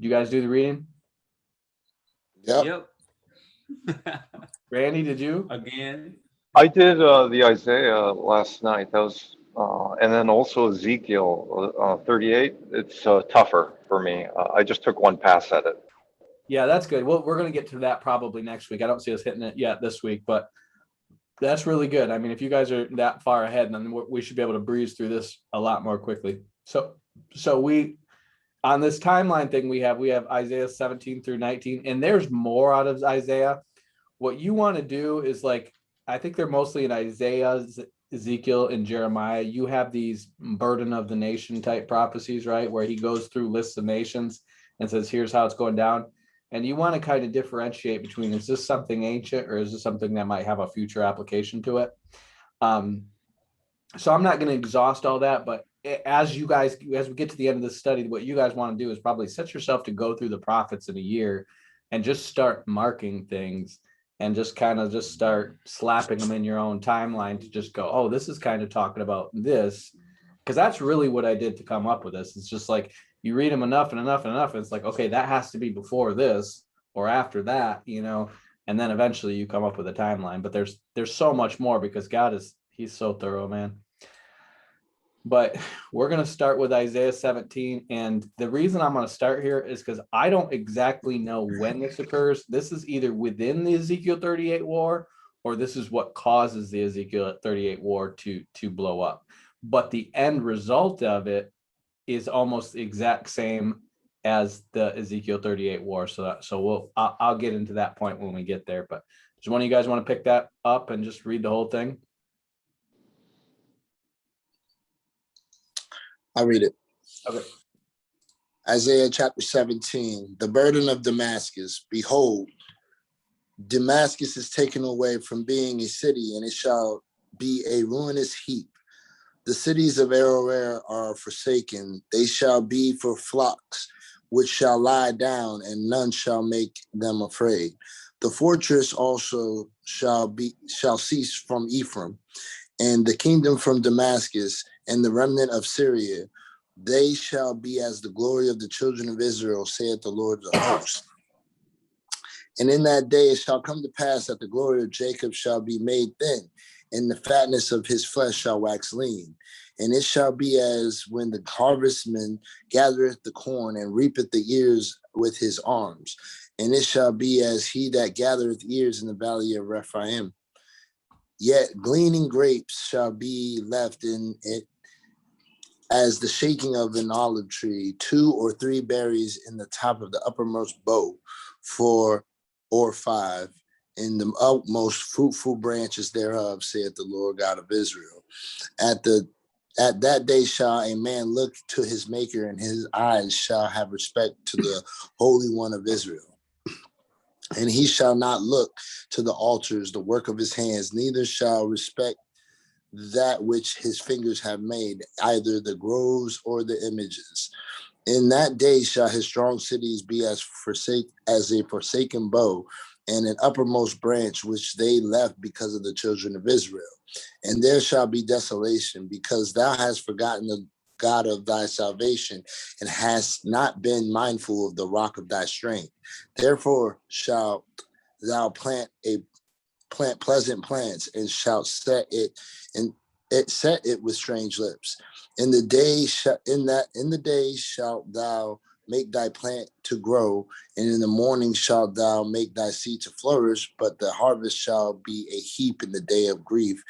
you guys do the reading? Yep. Randy, did you? Again. I did the Isaiah last night. That was, and then also Ezekiel 38. It's tougher for me. I just took one pass at it. Yeah, that's good. Well, we're going to get to that probably next week. I don't see us hitting it yet this week, but that's really good. I mean, if you guys are that far ahead, then we should be able to breeze through this a lot more quickly. So we, on this timeline thing, we have Isaiah 17 through 19, and there's more out of Isaiah. What you want to do is, like, I think they're mostly in Isaiah, Ezekiel, and Jeremiah. You have these burden of the nation type prophecies, right? Where he goes through lists of nations and says, here's how it's going down. And you want to kind of differentiate between, is this something ancient or is this something that might have a future application to it? So I'm not going to exhaust all that, but as we get to the end of this study, what you guys want to do is probably set yourself to go through the prophets in a year and just start marking things and just kind of just start slapping them in your own timeline to just go, oh, this is kind of talking about this. Because that's really what I did to come up with this. It's just like, you read them enough and enough and enough. And it's like, okay, that has to be before this or after that, and then eventually you come up with a timeline. But there's so much more because he's so thorough, man. But we're going to start with Isaiah 17. And the reason I'm going to start here is because I don't exactly know when this occurs. This is either within the Ezekiel 38 war, or this is what causes the Ezekiel 38 war to blow up. But the end result of it is almost the exact same as the Ezekiel 38 war. So I'll get into that point when we get there. But does one of you guys want to pick that up and just read the whole thing? I'll read it. Okay. Isaiah chapter 17, the burden of Damascus. Behold, Damascus is taken away from being a city, and it shall be a ruinous heap. The cities of Aroer are forsaken. They shall be for flocks, which shall lie down, and none shall make them afraid. The fortress also shall cease from Ephraim, and the kingdom from Damascus, and the remnant of Syria. They shall be as the glory of the children of Israel, saith the Lord of hosts. And in that day it shall come to pass that the glory of Jacob shall be made thin, and the fatness of his flesh shall wax lean. And it shall be as when the harvestman gathereth the corn and reapeth the ears with his arms. And it shall be as he that gathereth ears in the valley of Rephaim. Yet gleaning grapes shall be left in it as the shaking of an olive tree, 2 or 3 berries in the top of the uppermost bough, 4 or 5 in the utmost fruitful branches thereof, saith the Lord God of Israel. At that day shall a man look to his maker, and his eyes shall have respect to the Holy One of Israel. And he shall not look to the altars, the work of his hands, neither shall respect that which his fingers have made, either the groves or the images. In that day shall his strong cities be as a forsaken bow, and an uppermost branch which they left because of the children of Israel. And there shall be desolation, because thou hast forgotten the God of thy salvation, and hast not been mindful of the rock of thy strength. Therefore shalt thou plant pleasant plants, and shalt set it with strange lips. In the day shalt thou make thy plant to grow, and in the morning shalt thou make thy seed to flourish, but the harvest shall be a heap in the day of grief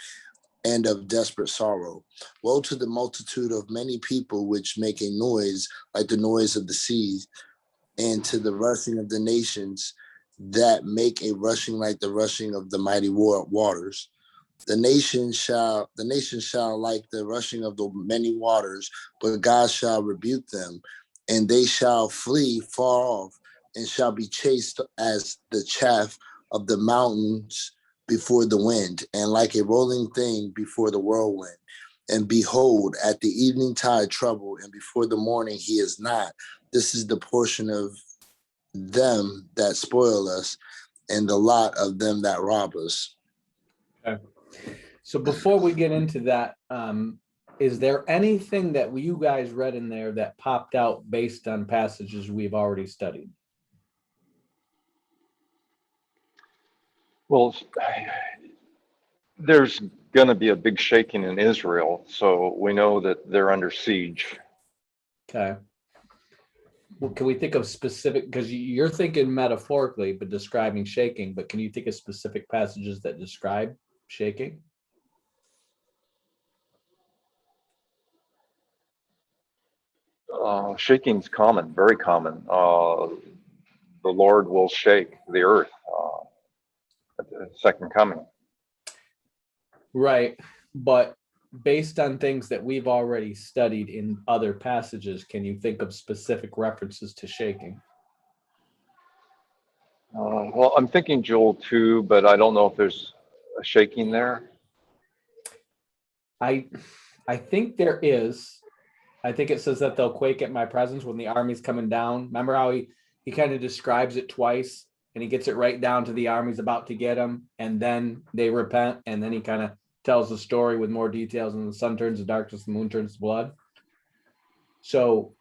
and of desperate sorrow. Woe to the multitude of many people which make a noise like the noise of the sea, and to the rushing of the nations that make a rushing like the rushing of the mighty waters. The nation shall like the rushing of the many waters, but God shall rebuke them, and they shall flee far off, and shall be chased as the chaff of the mountains before the wind, and like a rolling thing before the whirlwind. And behold, at the evening tide trouble, and before the morning he is not. This is the portion of them that spoil us, and the lot of them that rob us. Okay. So before we get into that, is there anything that you guys read in there that popped out based on passages we've already studied? Well, there's going to be a big shaking in Israel, so we know that they're under siege. Okay. Well, can we think of specific, because you're thinking metaphorically, but describing shaking, but can you think of specific passages that describe shaking? Shaking's common, very common. The Lord will shake the earth at the second coming. Right. But based on things that we've already studied in other passages, can you think of specific references to shaking? Well, I'm thinking Joel 2, but I don't know if there's a shaking there. I think there is. I think it says that they'll quake at my presence when the army's coming down. Remember how he kind of describes it twice, and he gets it right down to the army's about to get him, and then they repent, and then he kind of tells the story with more details, and the sun turns to darkness, the moon turns to blood. So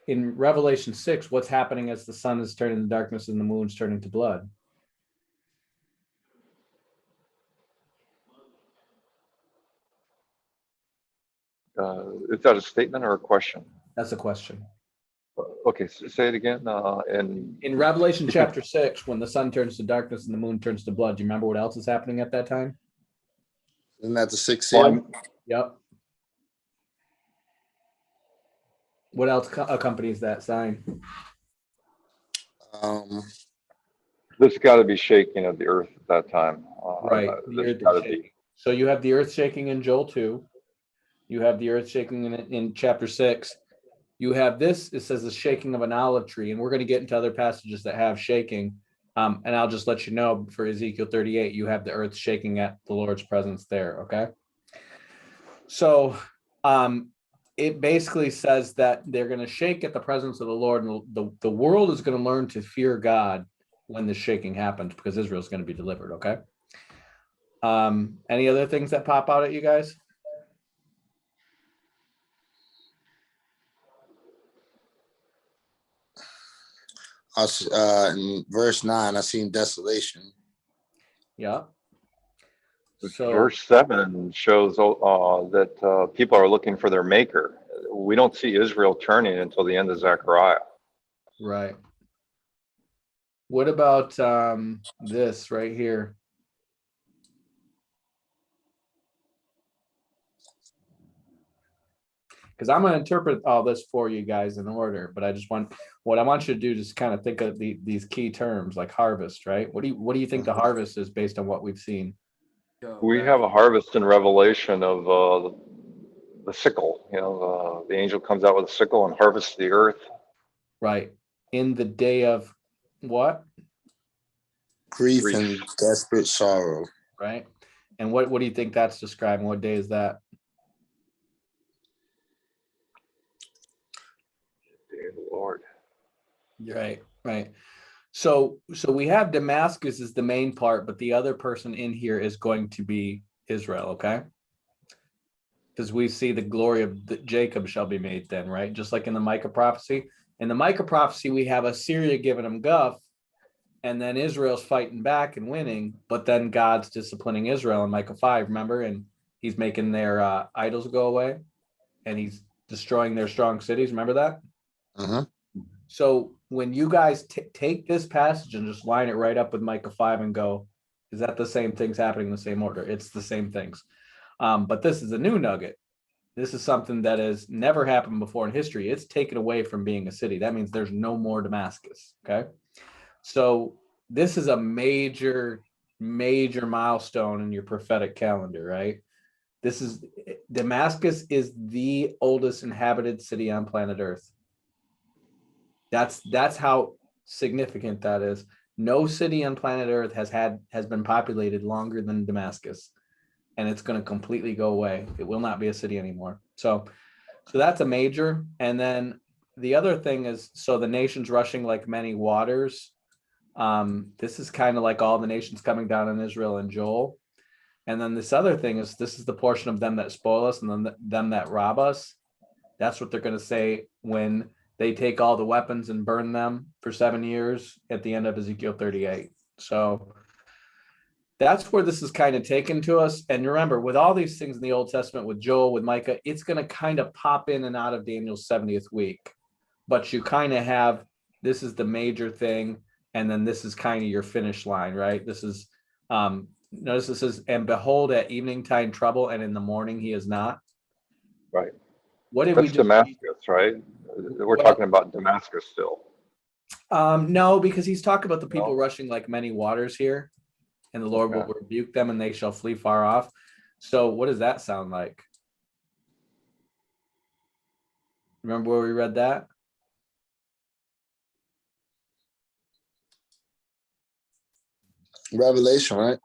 in Revelation 6, what's happening as the sun is turning to darkness and the moon's turning to blood? Is that a statement or a question? That's a question. Okay, say it again. In Revelation chapter 6, when the sun turns to darkness and the moon turns to blood, do you remember what else is happening at that time? Isn't that the sixth seal? Yep. What else accompanies that sign? There's got to be shaking of the earth at that time. Right. There's got to be. So you have the earth shaking in Joel 2. You have the earth shaking in chapter 6. You have this, it says the shaking of an olive tree, and we're going to get into other passages that have shaking. And I'll just let you know for Ezekiel 38, you have the earth shaking at the Lord's presence there, okay? So it basically says that they're going to shake at the presence of the Lord, and the world is going to learn to fear God when the shaking happens, because Israel's going to be delivered, okay? Any other things that pop out at you guys? In verse 9, I seen desolation. Yeah. So Verse 7 shows that people are looking for their maker. We don't see Israel turning until the end of Zechariah. right. What about this right here? Because I'm going to interpret all this for you guys in order, but what I want you to do is kind of think of these key terms like harvest, right? What do you think the harvest is based on what we've seen? We have a harvest in Revelation of the sickle. You know, the angel comes out with a sickle and harvests the earth. Right. In the day of what? Grief and desperate sorrow. Right. And what do you think that's describing? What day is that? Day of the Lord. Right. So we have Damascus as the main part, but the other person in here is going to be Israel, okay? Because we see the glory of Jacob shall be made then, right? Just like in the Micah prophecy. In the Micah prophecy, we have Assyria giving them guff, and then Israel's fighting back and winning, but then God's disciplining Israel in Micah 5, remember? And he's making their idols go away, and he's destroying their strong cities. Remember that? Uh-huh. So when you guys take this passage and just line it right up with Micah 5 and go, is that the same things happening in the same order? It's the same things. But this is a new nugget. This is something that has never happened before in history. It's taken away from being a city. That means there's no more Damascus, okay? So this is a major milestone in your prophetic calendar, right? Damascus is the oldest inhabited city on planet Earth. That's how significant that is. No city on planet Earth has been populated longer than Damascus, and it's going to completely go away. It will not be a city anymore. So that's a major. And then the other thing is, so the nations rushing like many waters. This is kind of like all the nations coming down on Israel and Joel. And then this other thing is, this is the portion of them that spoil us and then them that rob us. That's what they're going to say when they take all the weapons and burn them for 7 years at the end of Ezekiel 38. So that's where this is kind of taken to us. And remember, with all these things in the Old Testament, with Joel, with Micah, it's going to kind of pop in and out of Daniel's 70th week. But you kind of have, this is the major thing, and then this is kind of your finish line, right? This is, notice this is, and behold, at evening time trouble, and in the morning he is not. Right. What did we That's just Damascus, right? We're Well- talking about Damascus still. No, because he's talking about the people No? rushing like many waters here, and the Lord will Okay. rebuke them, and they shall flee far off. So what does that sound like? Remember where we read that? Revelation, right?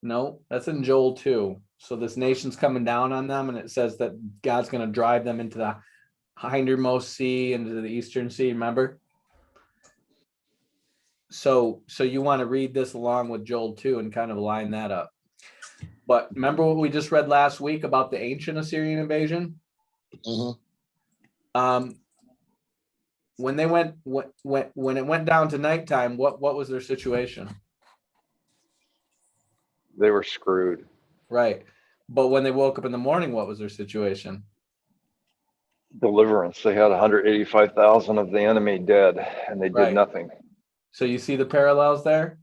No, that's in Joel 2. So this nation's coming down on them, and it says that God's going to drive them into the hindermost sea, into the eastern sea, remember? So you want to read this along with Joel 2 and kind of line that up. But remember what we just read last week about the ancient Assyrian invasion? Mm-hmm. When they went when it went down to nighttime, what was their situation? They were screwed. Right. But when they woke up in the morning, what was their situation? Deliverance. They had 185,000 of the enemy dead, and they did Right. nothing. So you see the parallels there?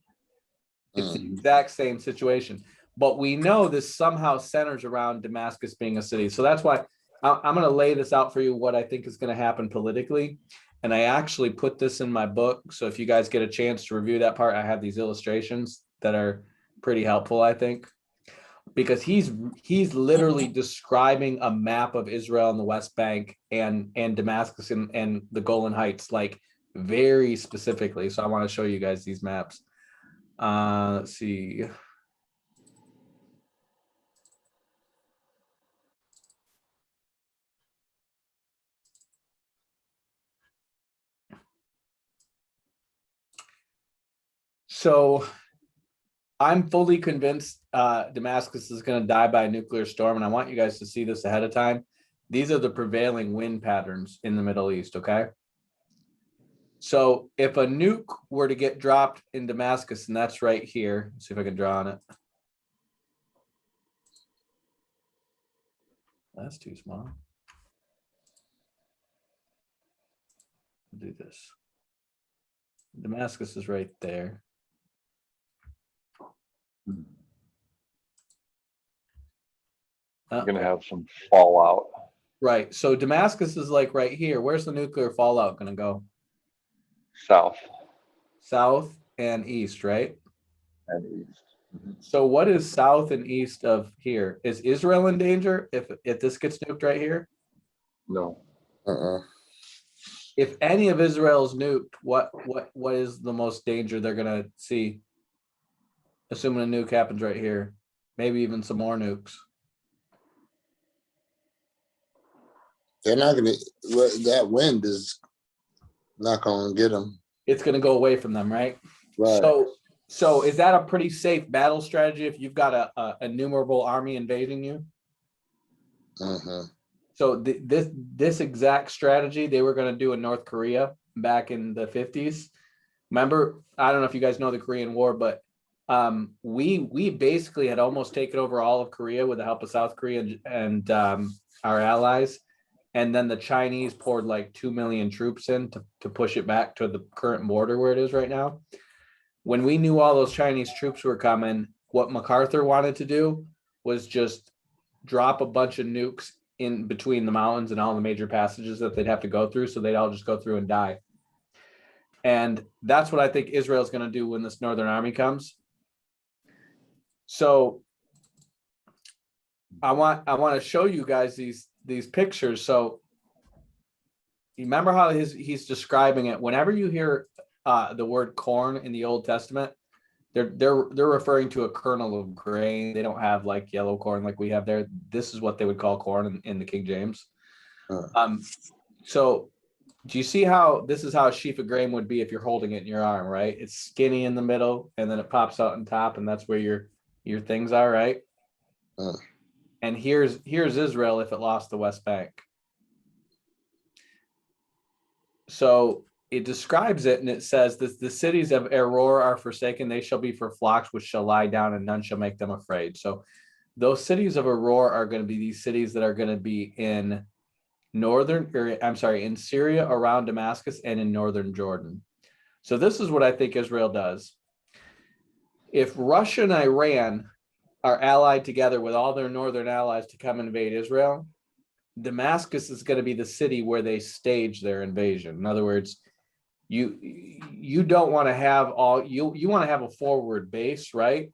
It's the exact same situation. But we know this somehow centers around Damascus being a city. So that's why I'm going to lay this out for you, what I think is going to happen politically. And I actually put this in my book. So if you guys get a chance to review that part, I have these illustrations that are pretty helpful, I think. Because he's literally describing a map of Israel and the West Bank and Damascus and the Golan Heights, like very specifically. So I want to show you guys these maps. Let's see. So I'm fully convinced Damascus is going to die by a nuclear storm, and I want you guys to see this ahead of time. These are the prevailing wind patterns in the Middle East, okay? So if a nuke were to get dropped in Damascus, and that's right here, let's see if I can draw on it. That's too small. I'll do this. Damascus is right there. You're going to have some fallout. Right. So Damascus is like right here. Where's the nuclear fallout going to go? South South and east, right? and east. So what is south and east of here? Is Israel in danger if this gets nuked right here? No. If any of Israel's nuked, what is the most danger they're gonna see? Assuming a nuke happens right here, maybe even some more nukes. They're not gonna. That wind is not gonna get them. It's gonna go away from them, right? Right. So is that a pretty safe battle strategy if you've got a innumerable army invading you? Mm-hmm. So this exact strategy they were going to do in North Korea back in the 50s. Remember, I don't know if you guys know the Korean War, but we basically had almost taken over all of Korea with the help of South Korea and our allies. And then the Chinese poured like 2 million troops in to push it back to the current border where it is right now. When we knew all those Chinese troops were coming, what MacArthur wanted to do was just drop a bunch of nukes in between the mountains and all the major passages that they'd have to go through, so they'd all just go through and die. And that's what I think Israel's going to do when this Northern Army comes. So I want to show you guys these pictures. So you remember how he's describing it. Whenever you hear the word corn in the Old Testament, they're referring to a kernel of grain. They don't have like yellow corn like we have there. This is what they would call corn in the King James. So do you see how this is how a sheaf of grain would be if you're holding it in your arm, right? It's skinny in the middle and then it pops out on top, and that's where your Your thing's all right. Uh. And here's Israel if it lost the West Bank. So it describes it, and it says that the cities of Aroer are forsaken. They shall be for flocks which shall lie down, and none shall make them afraid. So those cities of Aroer are going to be these cities that are going to be in in Syria around Damascus and in northern Jordan. So this is what I think Israel does. If Russia and Iran are allied together with all their northern allies to come invade Israel, Damascus is going to be the city where they stage their invasion. In other words, you don't want to have you want to have a forward base, right?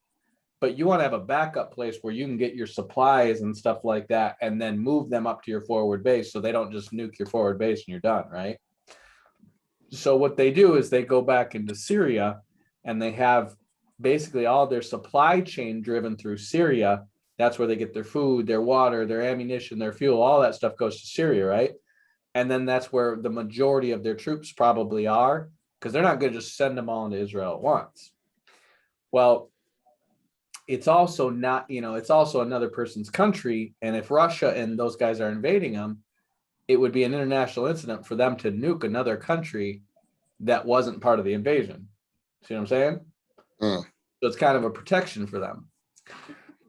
But you want to have a backup place where you can get your supplies and stuff like that, and then move them up to your forward base so they don't just nuke your forward base and you're done, right? So what they do is they go back into Syria, and they have basically all their supply chain driven through Syria. That's where they get their food, their water, their ammunition, their fuel, all that stuff goes to Syria, right? And then that's where the majority of their troops probably are, because they're not going to just send them all into Israel at once. Well, it's also not, it's also another person's country. And if Russia and those guys are invading them, it would be an international incident for them to nuke another country that wasn't part of the invasion. See what I'm saying? So it's kind of a protection for them.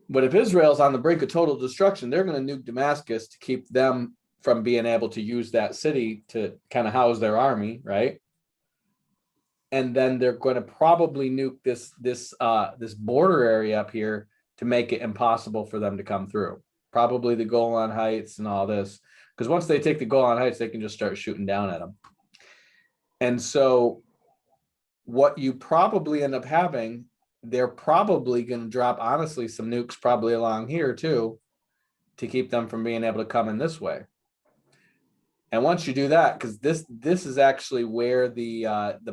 But if Israel's on the brink of total destruction, they're going to nuke Damascus to keep them from being able to use that city to kind of house their army, right? And then they're going to probably nuke this border area up here to make it impossible for them to come through. Probably the Golan Heights and all this, because once they take the Golan Heights, they can just start shooting down at them. And so what you probably end up having, they're probably going to drop, honestly, some nukes probably along here too, to keep them from being able to come in this way. And once you do that, because this is actually where the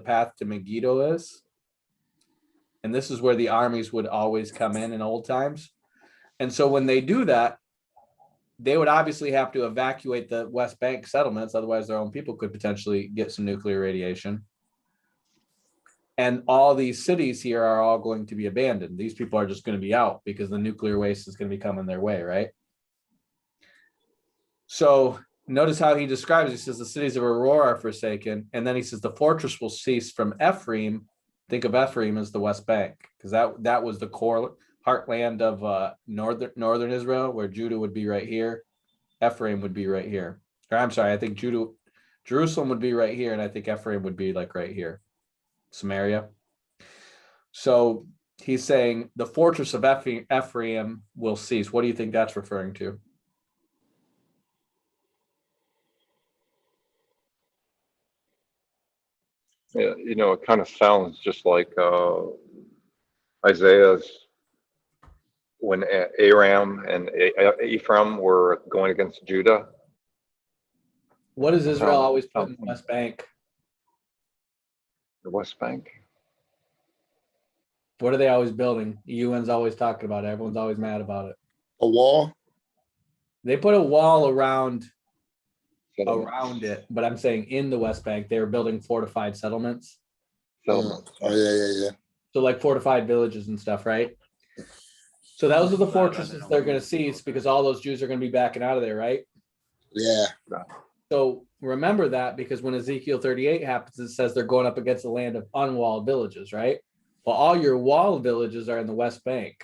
path to Megiddo is, and this is where the armies would always come in old times. And so when they do that, they would obviously have to evacuate the West Bank settlements, otherwise their own people could potentially get some nuclear radiation. And all these cities here are all going to be abandoned. These people are just going to be out because the nuclear waste is going to be coming their way, right? So notice how he describes it. He says the cities of Aurora are forsaken, and then he says the fortress will cease from Ephraim. Think of Ephraim as the West Bank, because that was the core heartland of northern Israel, where Judah would be right here, Ephraim would be right here. Or I'm sorry, I think Jerusalem would be right here, and I think Ephraim would be like right here, Samaria. So he's saying the fortress of Ephraim will cease. What do you think that's referring to? Yeah, it kind of sounds just like Isaiah's when Aram and Ephraim were going against Judah. What does Israel always put in the West Bank? The West Bank? What are they always building? The UN's always talking about it. Everyone's always mad about it. A wall? They put a wall around it, but I'm saying in the West Bank, they were building fortified settlements. Oh, yeah. So like fortified villages and stuff, right? So those are the fortresses they're going to cease because all those Jews are going to be backing out of there, right? Yeah. So remember that, because when Ezekiel 38 happens, it says they're going up against the land of unwalled villages, right? Well, all your walled villages are in the West Bank,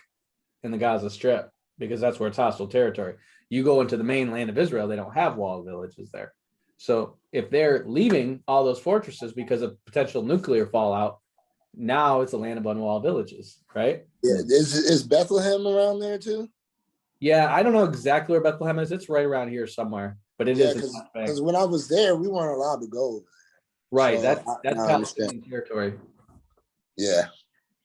in the Gaza Strip, because that's where it's hostile territory. You go into the mainland of Israel, they don't have walled villages there. So if they're leaving all those fortresses because of potential nuclear fallout, now it's a land of unwalled villages, right? Yeah. Is Bethlehem around there too? Yeah, I don't know exactly where Bethlehem is. It's right around here somewhere, but it is. Because when I was there, we weren't allowed to go. Right, So that's Palestinian territory. Yeah.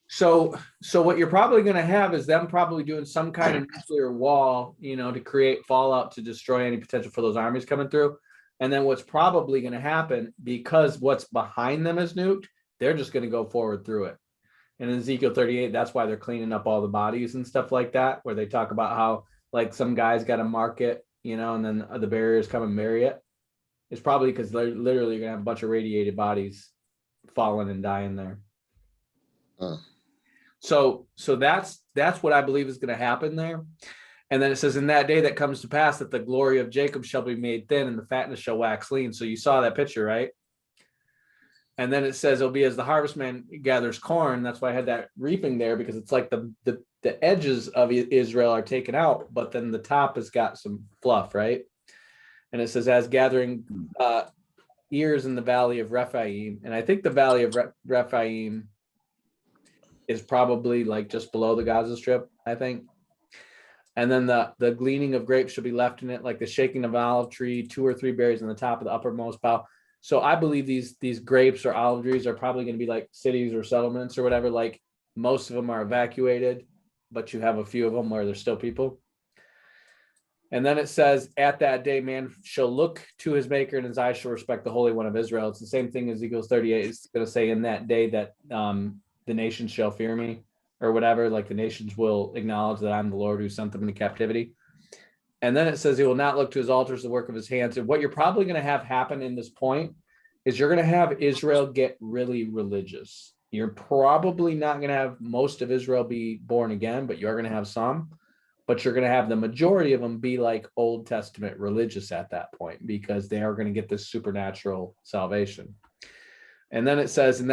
So what you're probably going to have is them probably doing some kind of nuclear wall, to create fallout to destroy any potential for those armies coming through. And then what's probably going to happen, because what's behind them is nuked, they're just going to go forward through it. And in Ezekiel 38, that's why they're cleaning up all the bodies and stuff like that, where they talk about how like some guys got to mark it, and then the barriers come and bury it. It's probably because they're literally going to have a bunch of radiated bodies falling and dying there. So that's what I believe is going to happen there. And then it says, in that day that comes to pass that the glory of Jacob shall be made thin and the fatness shall wax lean. So you saw that picture, right? And then it says it'll be as the harvestman gathers corn. That's why I had that reaping there, because it's like the edges of Israel are taken out, but then the top has got some fluff, right? And it says as gathering ears in the valley of Rephaim. And I think the valley of Rephaim is probably like just below the Gaza Strip, I think. And then the gleaning of grapes shall be left in it, like the shaking of an olive tree, 2 or 3 berries on the top of the uppermost bough. So I believe these grapes or olive trees are probably going to be like cities or settlements or whatever. Like most of them are evacuated, but you have a few of them where there's still people. And then it says, at that day, man shall look to his maker and his eyes shall respect the Holy One of Israel. It's the same thing as Ezekiel 38. It's going to say in that day that the nations shall fear me, or whatever, like the nations will acknowledge that I'm the Lord who sent them into captivity. And then it says he will not look to his altars, the work of his hands. And what you're probably going to have happen in this point is you're going to have Israel get really religious. You're probably not going to have most of Israel be born again, but you're going to have some. But you're going to have the majority of them be like Old Testament religious at that point, because they are going to get this supernatural salvation. And then it says, in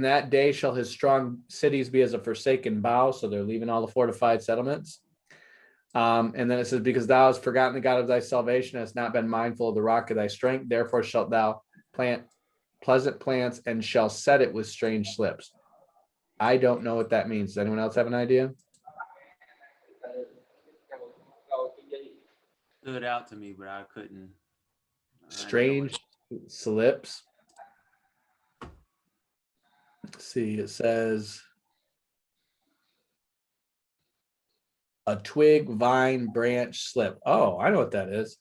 that day shall his strong cities be as a forsaken bough. So they're leaving all the fortified settlements. And then it says, because thou hast forgotten the God of thy salvation, hast not been mindful of the rock of thy strength, therefore shalt thou plant pleasant plants and shall set it with strange slips. I don't know what that means. Does anyone else have an idea? Stood out to me, but I couldn't. Strange slips. Let's see, it says a twig, vine, branch, slip. Oh, I know what that is.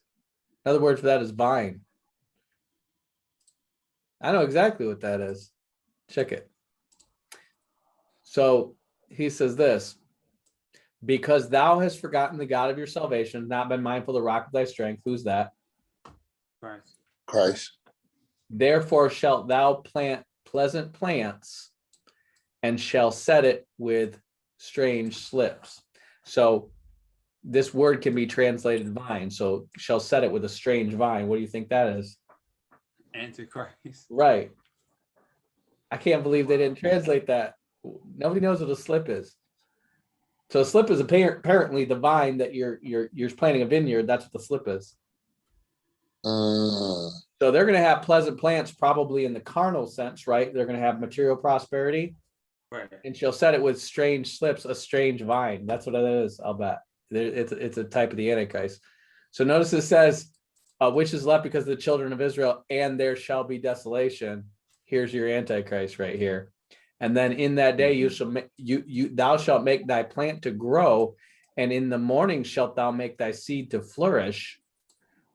Another word for that is vine. I know exactly what that is. Check it. So he says this, because thou hast forgotten the God of your salvation, not been mindful of the rock of thy strength. Who's that? Christ. Therefore shalt thou plant pleasant plants and shall set it with strange slips. So this word can be translated vine. So shall set it with a strange vine. What do you think that is? Antichrist. Right. I can't believe they didn't translate that. Nobody knows what a slip is. So a slip is apparently the vine that you're planting a vineyard. That's what the slip is. So they're going to have pleasant plants probably in the carnal sense, right? They're going to have material prosperity. Right. And she'll set it with strange slips, a strange vine. That's what it is, I'll bet. It's a type of the Antichrist. So notice it says, which is left because of the children of Israel, and there shall be desolation. Here's your Antichrist right here. And then in that day thou shalt make thy plant to grow, and in the morning shalt thou make thy seed to flourish,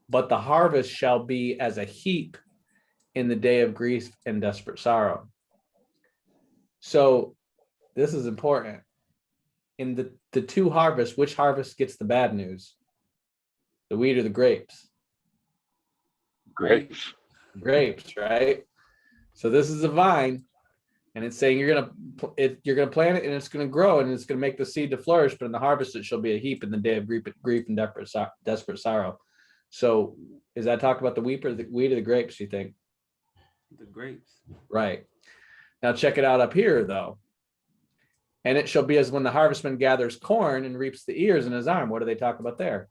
but the harvest shall be as a heap in the day of grief and desperate sorrow. So this is important. In the two harvests, which harvest gets the bad news? The wheat or the grapes? Grapes. Grapes, right? So this is a vine, and it's saying you're gonna plant it and it's gonna grow and it's gonna make the seed to flourish, but in the harvest it shall be a heap in the day of grief and desperate sorrow. So is that talk about the wheat or the grapes, you think? The grapes. Right. Now check it out up here though. And it shall be as when the harvestman gathers corn and reaps the ears in his arm. What do they talk about there?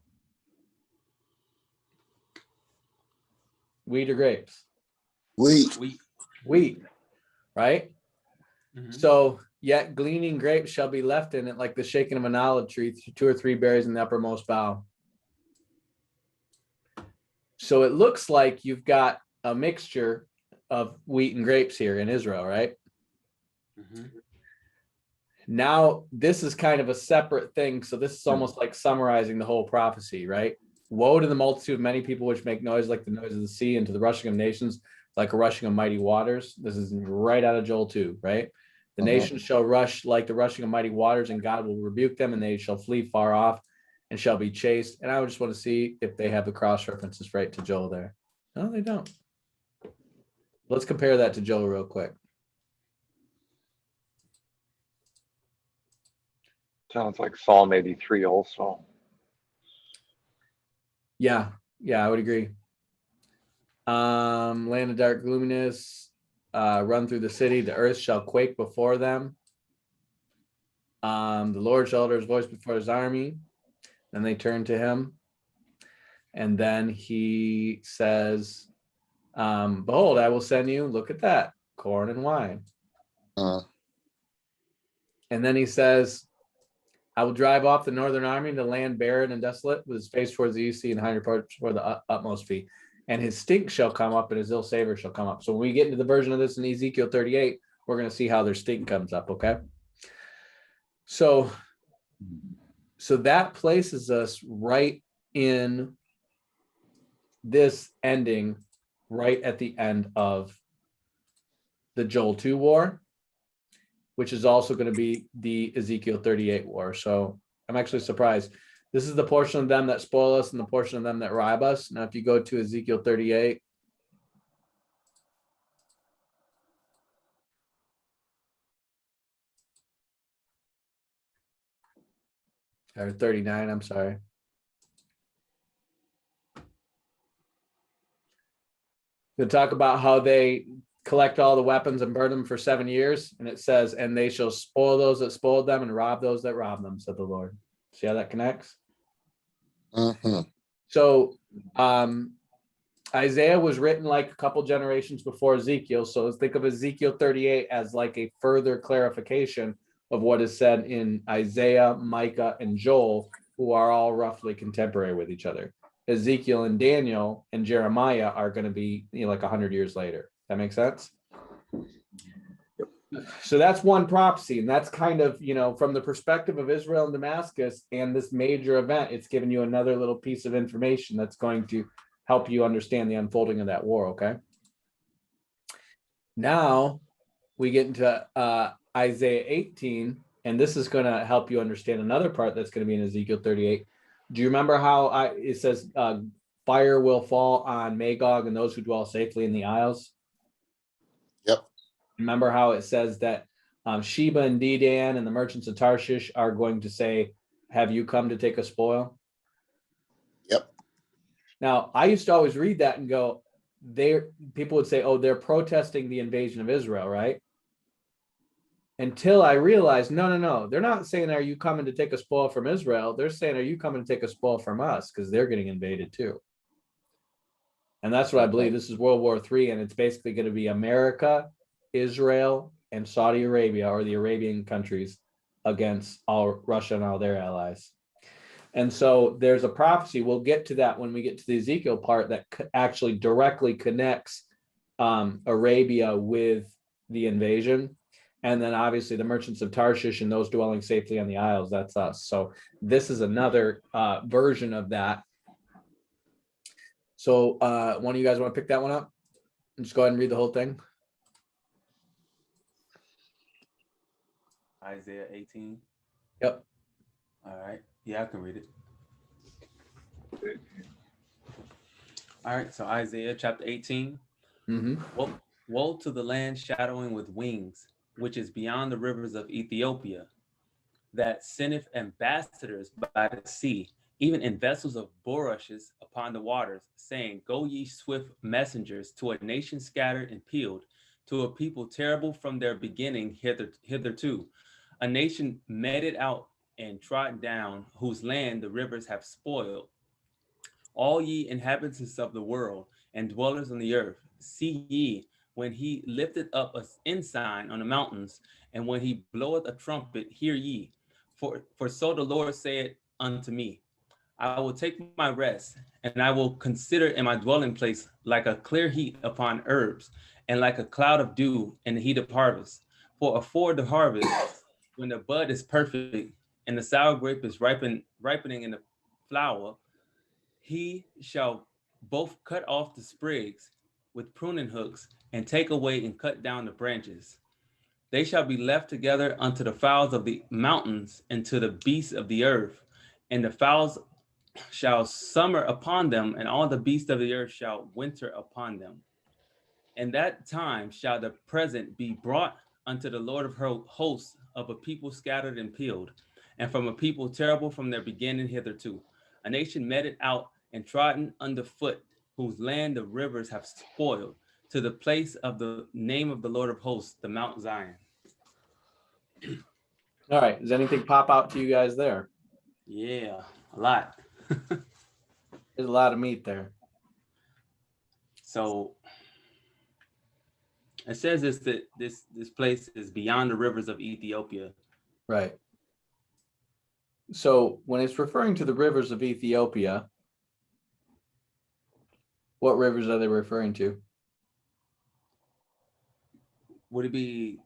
Wheat or grapes? Wheat, right? Mm-hmm. So yet gleaning grapes shall be left in it like the shaking of an olive tree, 2 or 3 berries in the uppermost bough. So it looks like you've got a mixture of wheat and grapes here in Israel, right? Mm-hmm. Now, this is kind of a separate thing. So this is almost like summarizing the whole prophecy, right? Woe to the multitude of many people which make noise like the noise of the sea, and to the rushing of nations like a rushing of mighty waters. This is right out of Joel 2, right? The nations shall rush like the rushing of mighty waters, and God will rebuke them, and they shall flee far off and shall be chased. And I would just want to see if they have the cross references right to Joel there. No, they don't. Let's compare that to Joel real quick. Sounds like Psalm 83 also. Yeah, I would agree. Land of dark gloominess, run through the city, the earth shall quake before them. The Lord shall utter his voice before his army. Then they turn to him. And then he says, behold, I will send you, look at that, corn and wine. And then he says, I will drive off the northern army to land barren and desolate, with his face towards the east sea and hinder parts toward the utmost feet. And his stink shall come up and his ill savor shall come up. So when we get into the version of this in Ezekiel 38, we're going to see how their stink comes up, okay? So that places us right in this ending, right at the end of the Joel 2 war, which is also going to be the Ezekiel 38 war. So I'm actually surprised. This is the portion of them that spoil us and the portion of them that rob us. Now, if you go to Ezekiel 38, or 39, I'm sorry. We'll talk about how they collect all the weapons and burn them for 7 years. And it says, and they shall spoil those that spoiled them and rob those that robbed them, said the Lord. See how that connects? So Isaiah was written like a couple generations before Ezekiel. So let's think of Ezekiel 38 as like a further clarification of what is said in Isaiah, Micah, and Joel, who are all roughly contemporary with each other. Ezekiel and Daniel and Jeremiah are going to be, like 100 years later. That makes sense? Yep. So that's one prophecy, and that's kind of, from the perspective of Israel and Damascus and this major event, it's given you another little piece of information that's going to help you understand the unfolding of that war, okay? Now we get into Isaiah 18, and this is going to help you understand another part that's going to be in Ezekiel 38. Do you remember how it says fire will fall on Magog and those who dwell safely in the isles? Yep. Remember how it says that Sheba and Dedan and the merchants of Tarshish are going to say, have you come to take a spoil? Yep. Now, I used to always read that and go, people would say, oh, they're protesting the invasion of Israel, right? Until I realized, no. They're not saying, are you coming to take a spoil from Israel? They're saying, are you coming to take a spoil from us? Because they're getting invaded too. And that's what I believe. This is World War III, and it's basically going to be America, Israel, and Saudi Arabia, or the Arabian countries, against all Russia and all their allies. And so there's a prophecy. We'll get to that when we get to the Ezekiel part that actually directly connects Arabia with the invasion. And then obviously the merchants of Tarshish and those dwelling safely on the isles, that's us. So this is another version of that. So one of you guys want to pick that one up? And just go ahead and read the whole thing. Isaiah 18. Yep. All right. Yeah, I can read it. All right. So Isaiah chapter 18. Mm-hmm. Woe to the land shadowing with wings, which is beyond the rivers of Ethiopia, that sendeth ambassadors by the sea, even in vessels of bulrushes upon the waters, saying, go ye swift messengers to a nation scattered and peeled, to a people terrible from their beginning hitherto, a nation meted out and trodden down, whose land the rivers have spoiled. All ye inhabitants of the world and dwellers on the earth, see ye, when he lifted up an ensign on the mountains, and when he bloweth a trumpet, hear ye. For so the Lord said unto me, I will take my rest, and I will consider in my dwelling place like a clear heat upon herbs, and like a cloud of dew in the heat of harvest. For afore the harvest, when the bud is perfect, and the sour grape is ripening in the flower, he shall both cut off the sprigs with pruning hooks, and take away and cut down the branches. They shall be left together unto the fowls of the mountains, and to the beasts of the earth. And the fowls shall summer upon them, and all the beasts of the earth shall winter upon them. And that time shall the present be brought unto the Lord of hosts of a people scattered and peeled, and from a people terrible from their beginning hitherto, a nation meted out and trodden underfoot, whose land the rivers have spoiled, to the place of the name of the Lord of hosts, the Mount Zion. All right. Does anything pop out to you guys there? Yeah, a lot. There's a lot of meat there. So it says this place is beyond the rivers of Ethiopia. Right. So when it's referring to the rivers of Ethiopia, what rivers are they referring to? Would it be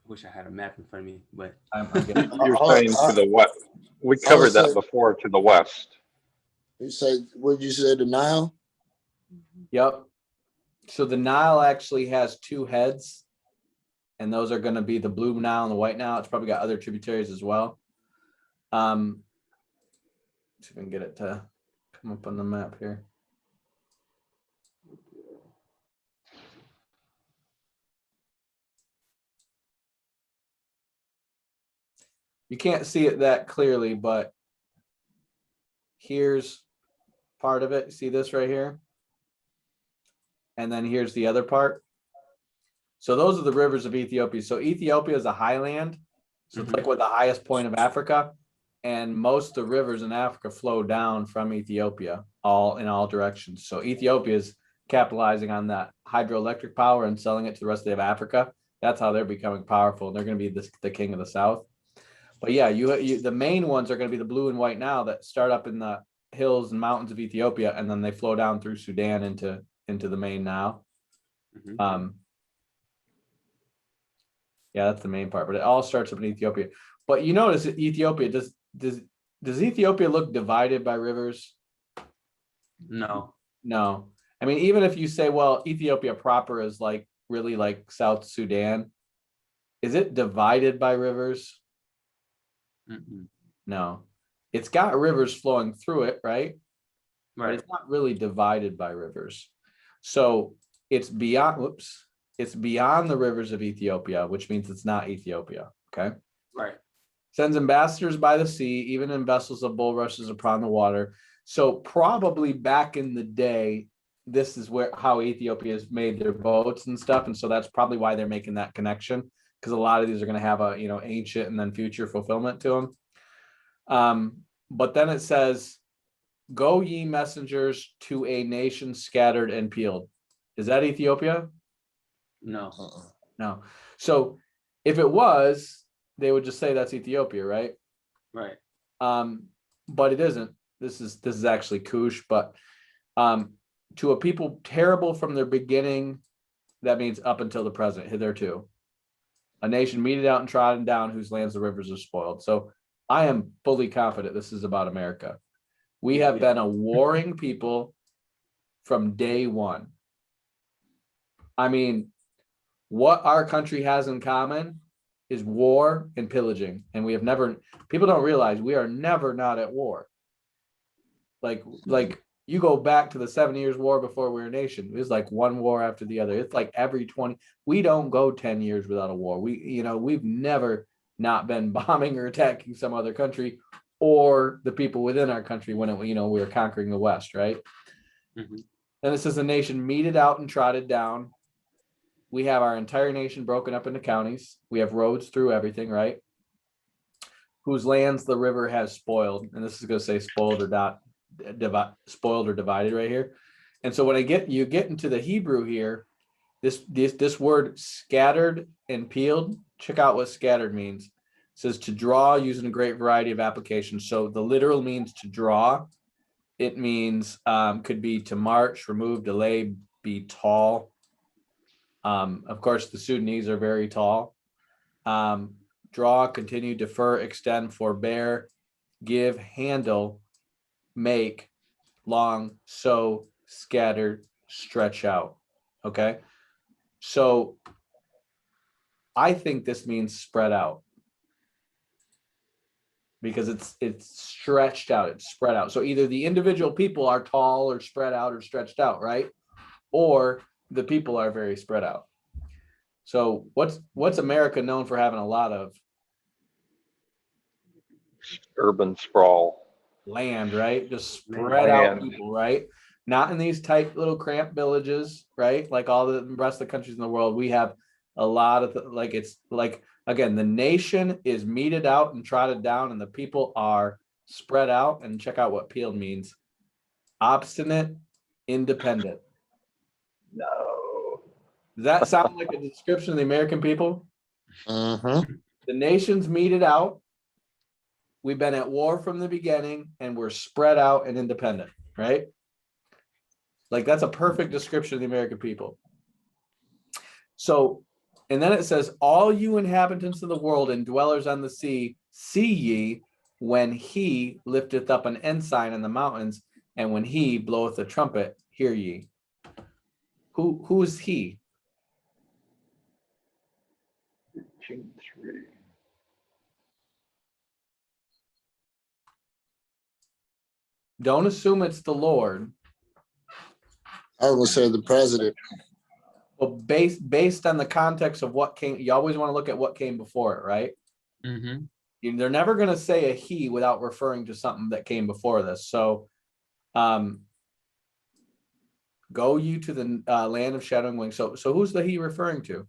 wish I had a map in front of me, but I'm getting, You're saying to the west. We covered that before, to the west. You said, what did you say, the Nile? yep. So the Nile actually has two heads, and those are going to be the Blue Nile and the White Nile. It's probably got other tributaries as well. See if we can get it to come up on the map here. You can't see it that clearly, but here's part of it. See this right here? And then here's the other part. So those are the rivers of Ethiopia. So Ethiopia is a highland. So it's like what the highest point of Africa. And most of the rivers in Africa flow down from Ethiopia, all in all directions. So Ethiopia is capitalizing on that hydroelectric power and selling it to the rest of Africa. That's how they're becoming powerful. And they're going to be the king of the South. But yeah, you the main ones are going to be the Blue and White Nile that start up in the hills and mountains of Ethiopia, and then they flow down through Sudan into the main Nile. Yeah, that's the main part, but it all starts up in Ethiopia. But you notice that Ethiopia does Ethiopia look divided by rivers? no. No. I mean, even if you say, well, Ethiopia proper is like really like South Sudan, is it divided by rivers? No. It's got rivers flowing through it, right? But it's not really divided by rivers. So it's beyond, it's beyond the rivers of Ethiopia, which means it's not Ethiopia. Okay. Right. Sends ambassadors by the sea, even in vessels of bulrushes upon the water. So probably back in the day, this is how Ethiopia has made their boats and stuff. And so that's probably why they're making that connection, because a lot of these are going to have a, ancient and then future fulfillment to them. But then it says, go ye messengers to a nation scattered and peeled. Is that Ethiopia? No. No. So if it was, they would just say that's Ethiopia, right? Right. But it isn't. This is actually Cush, but to a people terrible from their beginning, that means up until the present, hitherto. A nation meted out and trodden down, whose lands the rivers are spoiled. So I am fully confident this is about America. We have been a warring people from day one. I mean, what our country has in common is war and pillaging. And we have never, people don't realize we are never not at war. Like you go back to the 7 Years' War before we were a nation. It was like one war after the other. It's like every 20, we don't go 10 years without a war. We've never not been bombing or attacking some other country or the people within our country when we were conquering the West, right? And it says the nation meted out and trotted down. We have our entire nation broken up into counties. We have roads through everything, right? Whose lands the river has spoiled. And this is going to say spoiled or divided right here. And so when you get into the Hebrew here, this word scattered and peeled, check out what scattered means. It says to draw using a great variety of applications. So the literal means to draw. It means could be to march, remove, delay, be tall. Of course, the Sudanese are very tall. Draw, continue, defer, extend, forbear, give, handle, make, long, sow, scatter, stretch out. Okay. So I think this means spread out, because it's stretched out, it's spread out. So either the individual people are tall or spread out or stretched out, right? Or the people are very spread out. So what's America known for having a lot of? Urban sprawl. Land, right? Just spread out people, right? Not in these tight little cramped villages, right? Like all the rest of the countries in the world, we have a lot of like, it's like, again, the nation is meted out and trotted down, and the people are spread out. And check out what peeled means: obstinate, independent. No. Does that sound like a description of the American people? Mm-hmm. The nation's meted out. We've been at war from the beginning, and we're spread out and independent, right? Like, that's a perfect description of the American people. So, and then it says, all you inhabitants of the world and dwellers on the sea, see ye when he lifteth up an ensign in the mountains, and when he bloweth a trumpet, hear ye. Who is he? June 3. Don't assume it's the Lord. I would say the president. But based on the context of what came, you always want to look at what came before it, right? Mm-hmm. They're never going to say a he without referring to something that came before this. So, go you to the land of shadowing wings. So who's the he referring to?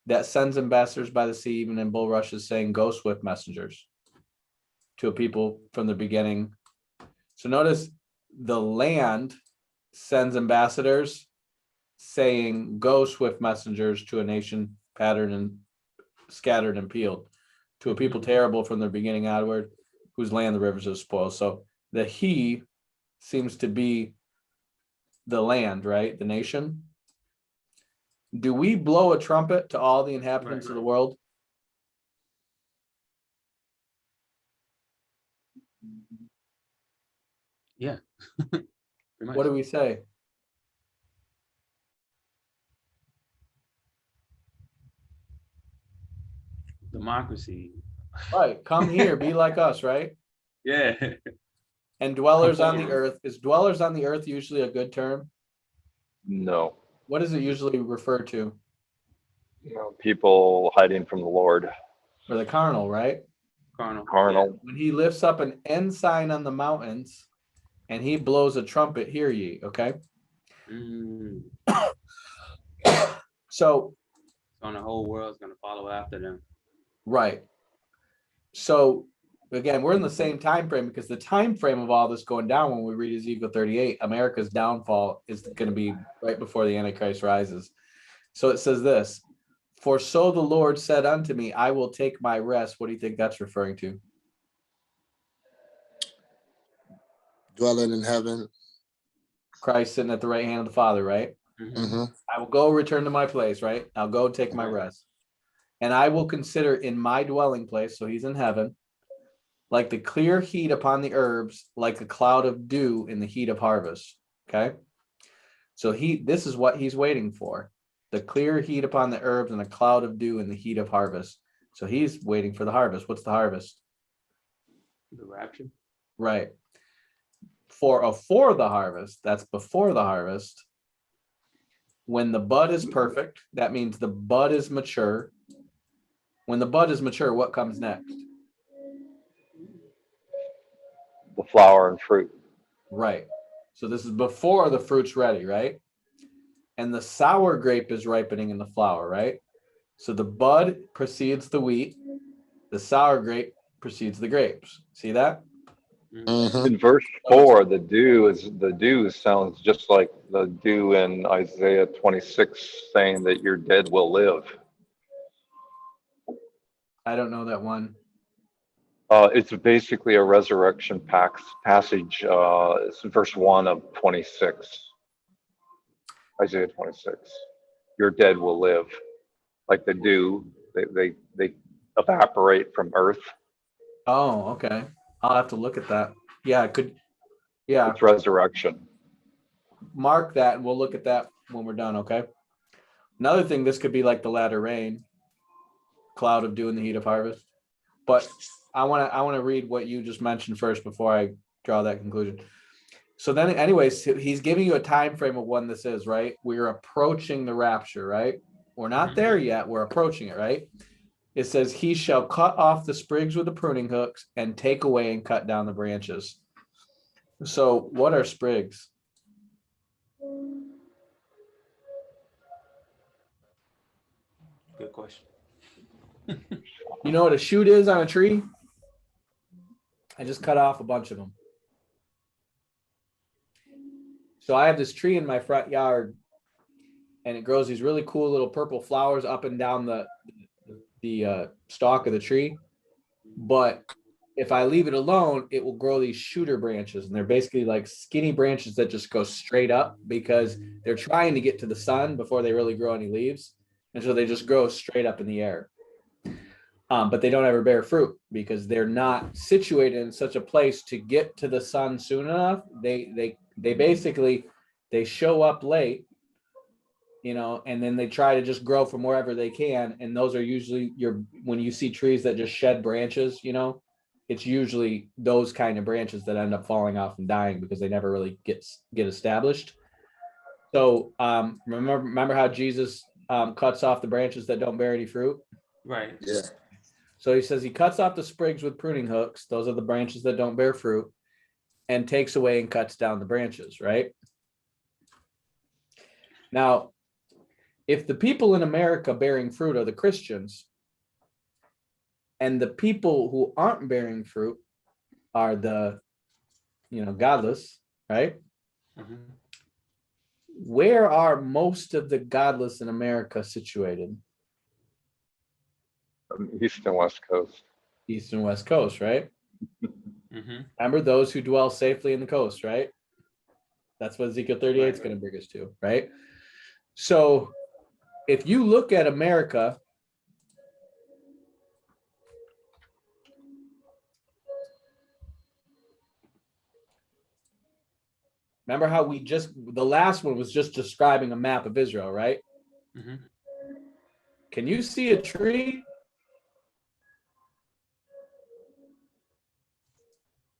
That sends ambassadors by the sea, even in bulrushes, saying, go swift messengers to a people from the beginning. So notice the land sends ambassadors saying, go swift messengers to a nation patterned and scattered and peeled, to a people terrible from their beginning outward, whose land the rivers have spoiled. So the he seems to be the land, right? The nation. Do we blow a trumpet to all the inhabitants of the world? Yeah. What do we say? Democracy. Right. Come here, be like us, right? Yeah. And dwellers on the earth. Is dwellers on the earth usually a good term? No. What does it usually refer to? You know, people hiding from the Lord. For the carnal, right? Carnal. When he lifts up an ensign on the mountains and he blows a trumpet, hear ye, okay? Mm. So the whole world's gonna follow after them. right. So again, we're in the same time frame, because the time frame of all this going down, when we read Ezekiel 38, America's downfall is going to be right before the Antichrist rises. So it says this: for so the Lord said unto me, I will take my rest. What do you think that's referring to? Dwelling in heaven. Christ sitting at the right hand of the Father, right? Mm-hmm. I will go return to my place, right? I'll go take my rest. And I will consider in my dwelling place, so he's in heaven, like the clear heat upon the herbs, like a cloud of dew in the heat of harvest. Okay. So this is what he's waiting for: the clear heat upon the herbs and a cloud of dew in the heat of harvest. So he's waiting for the harvest. What's the harvest? The rapture. Right. For the harvest, that's before the harvest. When the bud is perfect, that means the bud is mature. When the bud is mature, what comes next? The flower and fruit. Right. So this is before the fruit's ready, right? And the sour grape is ripening in the flower, right? So the bud precedes the wheat. The sour grape precedes the grapes. See that? Mm-hmm. In verse 4, the dew sounds just like the dew in Isaiah 26, saying that your dead will live. I don't know that one. It's basically a resurrection passage. It's verse 1 of 26. Isaiah 26. Your dead will live. Like the dew, they evaporate from earth. Oh, okay. I'll have to look at that. Yeah, yeah. It's resurrection. Mark that and we'll look at that when we're done, okay? Another thing, this could be like the latter rain, cloud of dew in the heat of harvest. But I want to read what you just mentioned first before I draw that conclusion. So then, anyways, he's giving you a time frame of when this is, right? We're approaching the rapture, right? We're not there yet. We're approaching it, right? It says, he shall cut off the sprigs with the pruning hooks and take away and cut down the branches. So what are sprigs? Good question. You know what a shoot is on a tree? I just cut off a bunch of them. So I have this tree in my front yard, and it grows these really cool little purple flowers up and down the stalk of the tree. But if I leave it alone, it will grow these shooter branches, and they're basically like skinny branches that just go straight up because they're trying to get to the sun before they really grow any leaves. And so they just grow straight up in the air. But they don't ever bear fruit because they're not situated in such a place to get to the sun soon enough. They basically, they show up late, you know, and then they try to just grow from wherever they can. And those are usually when you see trees that just shed branches, you know, it's usually those kind of branches that end up falling off and dying because they never really get established. So remember how Jesus cuts off the branches that don't bear any fruit? Right. Yeah. So he says he cuts off the sprigs with pruning hooks. Those are the branches that don't bear fruit, and takes away and cuts down the branches, right? Now, if the people in America bearing fruit are the Christians, and the people who aren't bearing fruit are the, godless, right? Mm-hmm. Where are most of the godless in America situated? East and West Coast. East and West Coast, right? Mm-hmm. Remember those who dwell safely in the coast, right? That's what Ezekiel 38 is going to bring us to, right? So if you look at America, remember how the last one was just describing a map of Israel, right? Mm-hmm. Can you see a tree?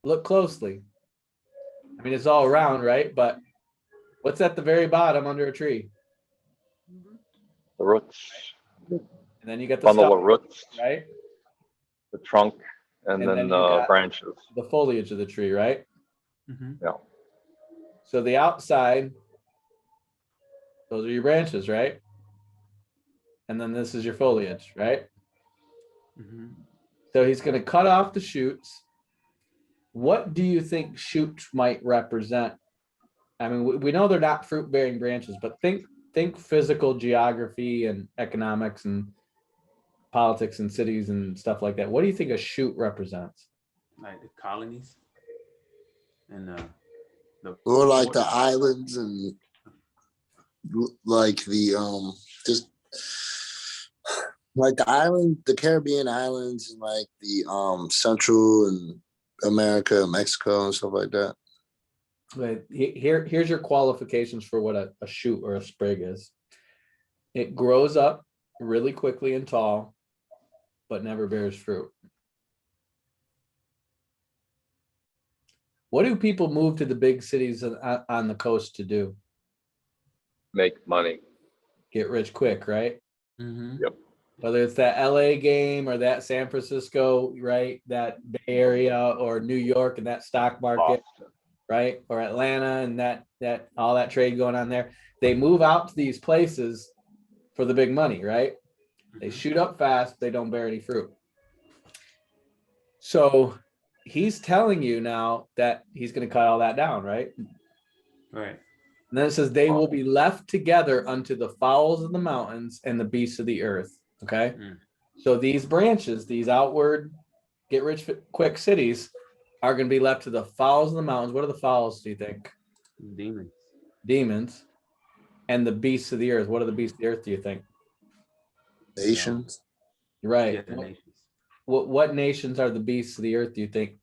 Look closely. I mean, it's all around, right? But what's at the very bottom under a tree? The roots, And then you got the bundle stuff, of roots, right? the trunk, and then you got branches. the foliage of the tree, right? Mm-hmm. Yeah. So the outside, those are your branches, right? And then this is your foliage, right? Mm-hmm. So he's going to cut off the shoots. What do you think shoots might represent? I mean, we know they're not fruit-bearing branches, but think physical geography and economics and politics and cities and stuff like that. What do you think a shoot represents? Like the colonies and Or like the islands and like just like the Caribbean islands and like the Central and America, Mexico and stuff like that. But here's your qualifications for what a shoot or a sprig is. It grows up really quickly and tall, but never bears fruit. What do people move to the big cities on the coast to do? Make money. Get rich quick, right? Mm-hmm. Yep. Whether it's that LA game or that San Francisco, right? That Bay Area or New York and that stock market, Boston. right? Or Atlanta and that all that trade going on there. They move out to these places for the big money, right? They shoot up fast, they don't bear any fruit. So he's telling you now that he's going to cut all that down, right? Right. And then it says they will be left together unto the fowls of the mountains and the beasts of the earth. Okay. Mm. So these branches, these outward get rich quick cities are going to be left to the fowls of the mountains. What are the fowls, do you think? Demons. Demons. And the beasts of the earth. What are the beasts of the earth, do you think? Nations. Right. Yeah, the nations. What nations are the beasts of the earth, do you think?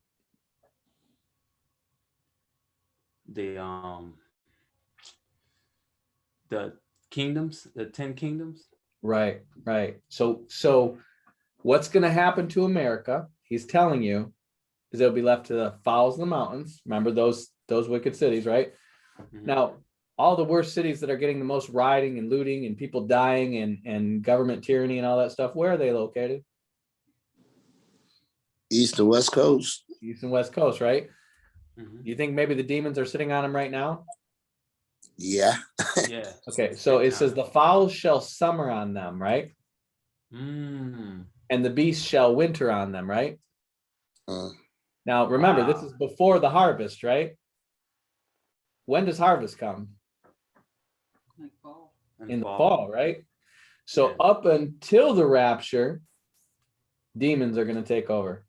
The kingdoms, the 10 kingdoms. Right. So what's going to happen to America? He's telling you is it'll be left to the fowls of the mountains. Remember those wicked cities, right? Mm-hmm. Now, all the worst cities that are getting the most rioting and looting and people dying and government tyranny and all that stuff, where are they located? East and West Coast. East and West Coast, right? Mhm. You think maybe the demons are sitting on them right now? Yeah. Yeah. Okay, so it says the fowls shall summer on them, right? Mm. And the beasts shall winter on them, right? Uh, Now, remember, this Wow. is before the harvest, right? When does harvest come? In the fall, right? So Yeah. up until the rapture, demons are going to take over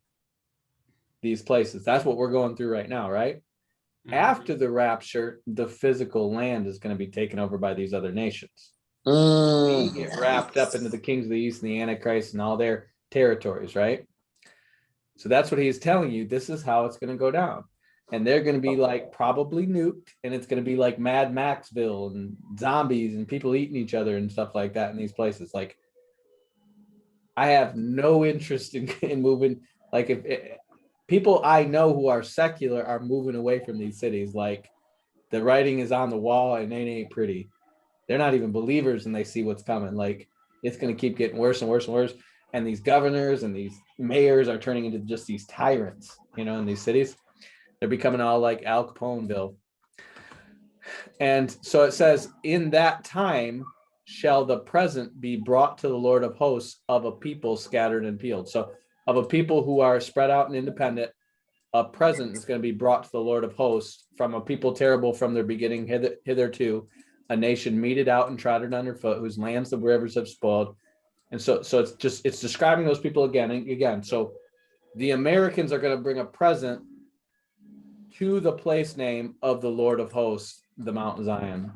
these places. That's what we're going through right now, right? Mhm. After the rapture, the physical land is going to be taken over by these other nations. We mm, get wrapped up into the kings of the east and the Antichrist and all their territories, right? So that's what he's telling you. This is how it's going to go down. And they're going to be like probably nuked, and it's going to be like Mad Maxville and zombies and people eating each other and stuff like that in these places. Like, I have no interest in moving. Like, if people I know who are secular are moving away from these cities, like the writing is on the wall and they ain't pretty. They're not even believers and they see what's coming. Like, it's going to keep getting worse and worse and worse. And these governors and these mayors are turning into just these tyrants, in these cities. They're becoming all like Al Caponeville. And so it says, in that time shall the present be brought to the Lord of hosts of a people scattered and peeled. So of a people who are spread out and independent, a present is going to be brought to the Lord of hosts from a people terrible from their beginning hitherto, a nation meted out and trodden underfoot, whose lands the rivers have spoiled. And so it's describing those people again and again. So the Americans are going to bring a present to the place name of the Lord of hosts, the Mount Zion.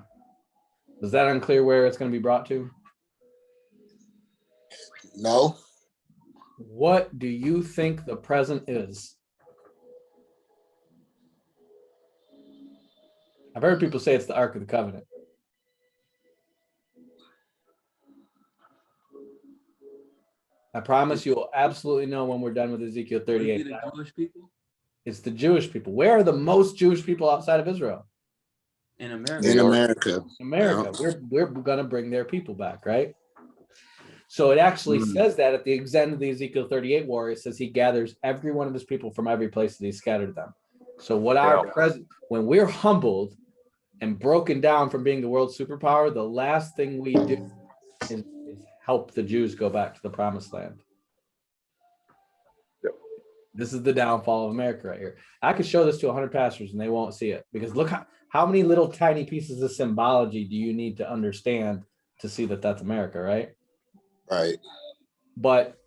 Is that unclear where it's going to be brought to? no. What do you think the present is? I've heard people say it's the Ark of the Covenant. I promise you will absolutely know when we're done with Ezekiel Would it be 38. the Jewish people It's the Jewish people. Where are the most Jewish people outside of Israel? in In America? York. America. America. We're going to bring their people back, right? So it actually says that at the end of the Ezekiel 38 war, it says he gathers every one of his people from every place that he scattered them. So what our present, when we're humbled and broken down from being the world superpower, the last thing we do is help the Jews go back to the promised land. Yep. This is the downfall of America right here. I could show this to 100 pastors and they won't see it, because look how many little tiny pieces of symbology do you need to understand to see that that's America, right? Right. But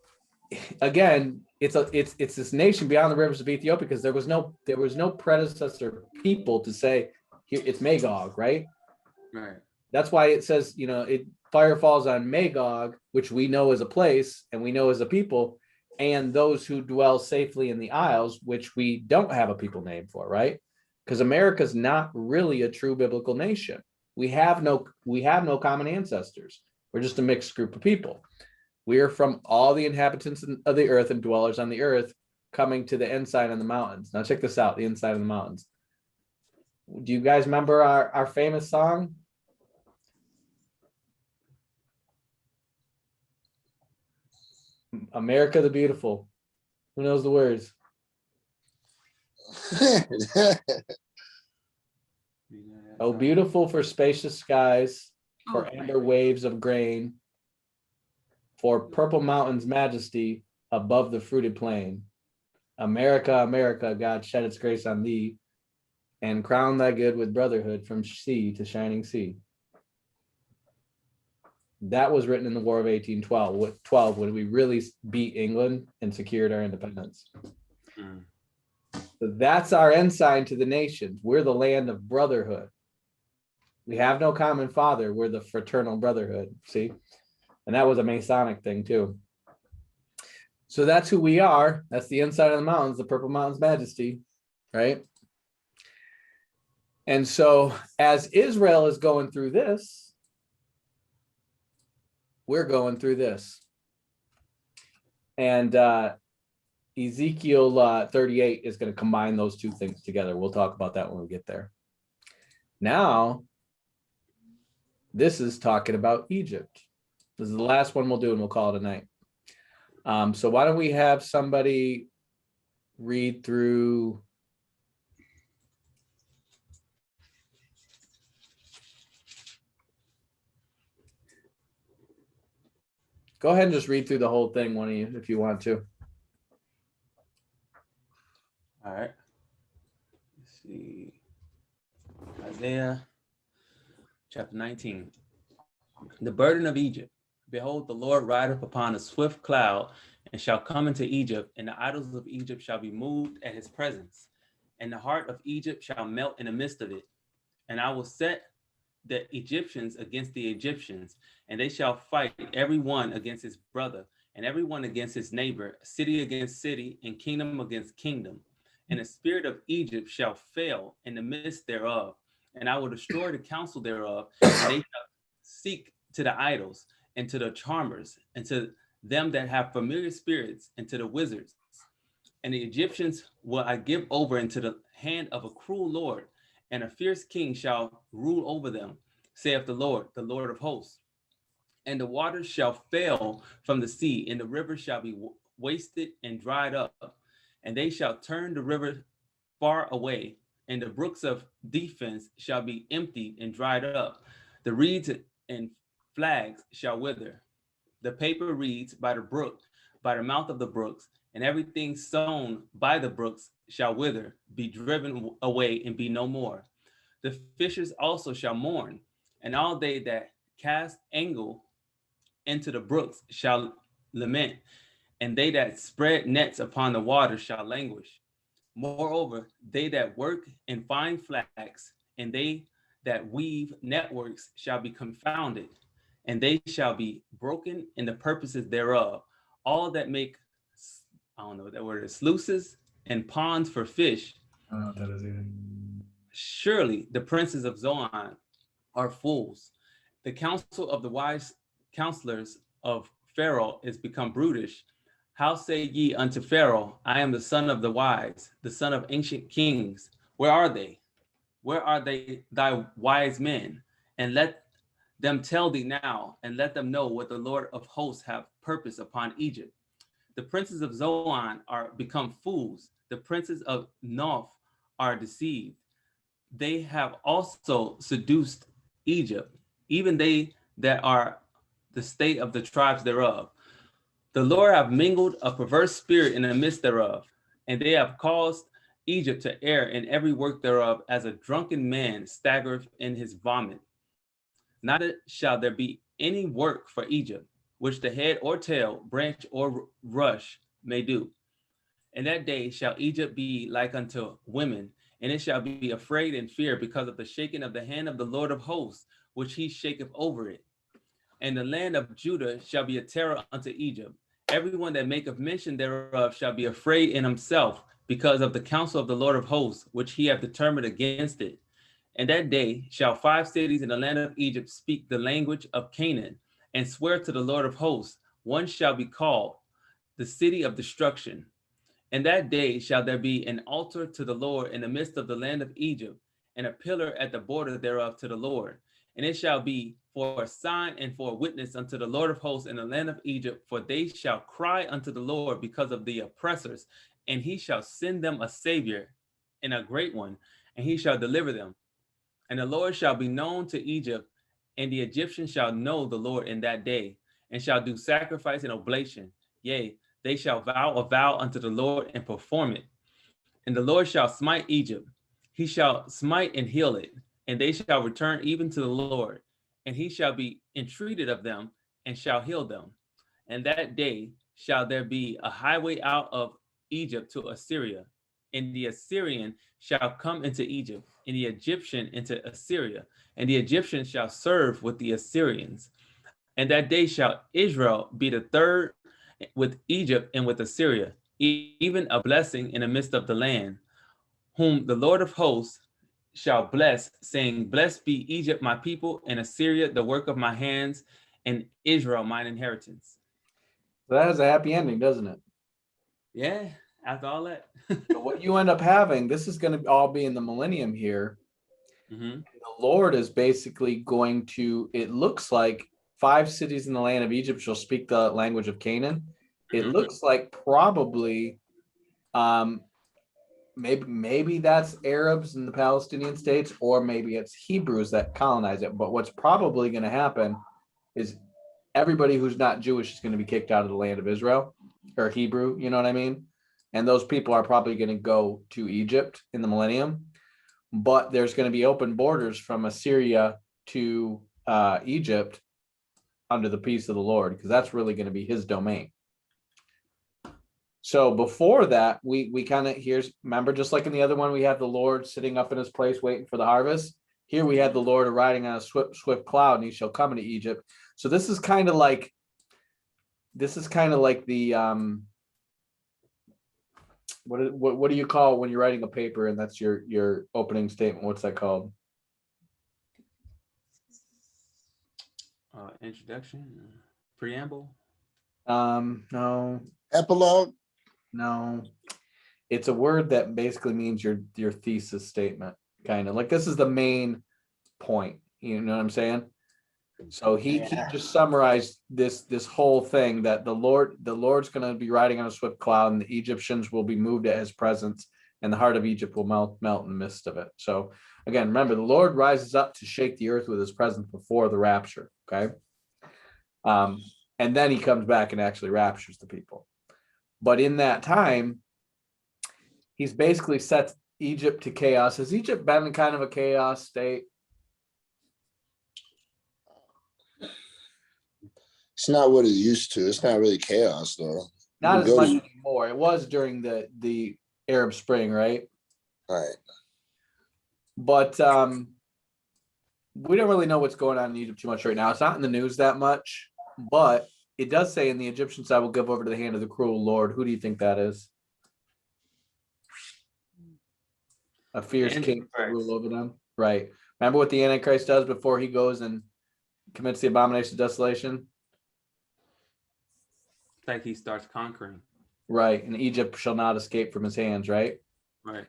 again, it's this nation beyond the rivers of Ethiopia, because there was no predecessor people to say here it's Magog, right? Right. That's why it says, fire falls on Magog, which we know as a place and we know as a people, and those who dwell safely in the isles, which we don't have a people name for, right? Because America's not really a true biblical nation. We have no common ancestors. We're just a mixed group of people. We are from all the inhabitants of the earth and dwellers on the earth coming to the inside of the mountains. Now check this out, the inside of the mountains. Do you guys remember our famous song? America the Beautiful. Who knows the words? Oh, beautiful for spacious skies, for amber waves of grain, for purple mountains' majesty above the fruited plain. America, America, God shed its grace on thee, and crown thy good with brotherhood from sea to shining sea. That was written in the War of 1812, when we really beat England and secured our independence. Mm. So that's our ensign to the nations. We're the land of brotherhood. We have no common father. We're the fraternal brotherhood. See? And that was a Masonic thing too. So that's who we are. That's the inside of the mountains, the Purple Mountains Majesty, right? And so as Israel is going through this, we're going through this. And Ezekiel 38 is going to combine those two things together. We'll talk about that when we get there. Now, This is talking about Egypt. This is the last one we'll do, and we'll call it a night. So why don't we have somebody read through? Go ahead and just read through the whole thing, one of you, if you want to. All right. Let's see. Isaiah chapter 19. The burden of Egypt. Behold, the Lord rideth upon a swift cloud, and shall come into Egypt, and the idols of Egypt shall be moved at his presence, and the heart of Egypt shall melt in the midst of it. And I will set the Egyptians against the Egyptians, and they shall fight every one against his brother, and every one against his neighbor, city against city, and kingdom against kingdom. And the spirit of Egypt shall fail in the midst thereof, and I will destroy the counsel thereof, and they shall seek to the idols, and to the charmers, and to them that have familiar spirits, and to the wizards. And the Egyptians will I give over into the hand of a cruel Lord, and a fierce king shall rule over them, saith the Lord of hosts. And the waters shall fail from the sea, and the river shall be wasted and dried up, and they shall turn the river far away, and the brooks of defense shall be emptied and dried up. The reeds and flags shall wither. The paper reeds by the brook, by the mouth of the brooks, and everything sown by the brooks shall wither, be driven away, and be no more. The fishers also shall mourn, and all they that cast angle into the brooks shall lament, and they that spread nets upon the water shall languish. Moreover, they that work in fine flax, and they that weave networks shall be confounded, and they shall be broken in the purposes thereof. All that make, I don't know what that word is, sluices and ponds for fish. I don't know what that is either. Surely the princes of Zoan are fools. The counsel of the wise counselors of Pharaoh is become brutish. How say ye unto Pharaoh, I am the son of the wise, the son of ancient kings? Where are they? Where are they, thy wise men? And let them tell thee now, and let them know what the Lord of hosts have purpose upon Egypt. The princes of Zoan are become fools. The princes of Noph are deceived. They have also seduced Egypt, even they that are the state of the tribes thereof. The Lord have mingled a perverse spirit in the midst thereof, and they have caused Egypt to err in every work thereof, as a drunken man staggereth in his vomit. Neither shall there be any work for Egypt, which the head or tail, branch or rush may do. In that day shall Egypt be like unto women, and it shall be afraid and fear because of the shaking of the hand of the Lord of hosts, which he shaketh over it. And the land of Judah shall be a terror unto Egypt. Everyone that maketh mention thereof shall be afraid in himself because of the counsel of the Lord of hosts, which he hath determined against it. And that day shall 5 cities in the land of Egypt speak the language of Canaan, and swear to the Lord of hosts. One shall be called the city of destruction. And that day shall there be an altar to the Lord in the midst of the land of Egypt, and a pillar at the border thereof to the Lord. And it shall be for a sign and for a witness unto the Lord of hosts in the land of Egypt, for they shall cry unto the Lord because of the oppressors, and he shall send them a savior and a great one, and he shall deliver them. And the Lord shall be known to Egypt, and the Egyptians shall know the Lord in that day, and shall do sacrifice and oblation. Yea, they shall vow a vow unto the Lord and perform it. And the Lord shall smite Egypt. He shall smite and heal it, and they shall return even to the Lord. And he shall be entreated of them, and shall heal them. And that day shall there be a highway out of Egypt to Assyria. And the Assyrian shall come into Egypt, and the Egyptian into Assyria. And the Egyptians shall serve with the Assyrians. And that day shall Israel be the third with Egypt and with Assyria, even a blessing in the midst of the land, whom the Lord of hosts shall bless, saying, Blessed be Egypt, my people, and Assyria, the work of my hands, and Israel, mine inheritance. So that has a happy ending, doesn't it? Yeah, after all that. So what you end up having, this is going to all be in the millennium here. Mm-hmm. The Lord is basically going to, it looks like 5 cities in the land of Egypt shall speak the language of Canaan. It Mhm. looks like probably maybe that's Arabs in the Palestinian states, or maybe it's Hebrews that colonize it. But what's probably going to happen is everybody who's not Jewish is going to be kicked out of the land of Israel or Hebrew, you know what I mean? And those people are probably going to go to Egypt in the millennium. But there's going to be open borders from Assyria to Egypt under the peace of the Lord, because that's really going to be his domain. So before that, we kind of, remember, just like in the other one, we had the Lord sitting up in his place waiting for the harvest. Here we had the Lord riding on a swift cloud, and he shall come into Egypt. So this is kind of like the what do you call when you're writing a paper and that's your opening statement? What's that called? Introduction, preamble. No, Epilogue. no. It's a word that basically means your thesis statement, kind of like this is the main point. You know what I'm saying? So he just summarized this whole thing, that the Lord's going to be riding on a swift cloud, and the Egyptians will be moved at his presence, and the heart of Egypt will melt in the midst of it. So again, remember, the Lord rises up to shake the earth with his presence before the rapture. Okay. And then he comes back and actually raptures the people. But in that time, he's basically set Egypt to chaos. Has Egypt been in kind of a chaos state? It's not what it used to. It's not really chaos though. Not as much anymore. It was during the Arab Spring, right? Right. But we don't really know what's going on in Egypt too much right now. It's not in the news that much, but it does say, in the Egyptian side will give over to the hand of the cruel Lord. Who do you think that is? A fierce king to rule over them. Right. Remember what the Antichrist does before he goes and commits the abomination of desolation? Like he starts conquering. Right. And Egypt shall not escape from his hands, right? Right.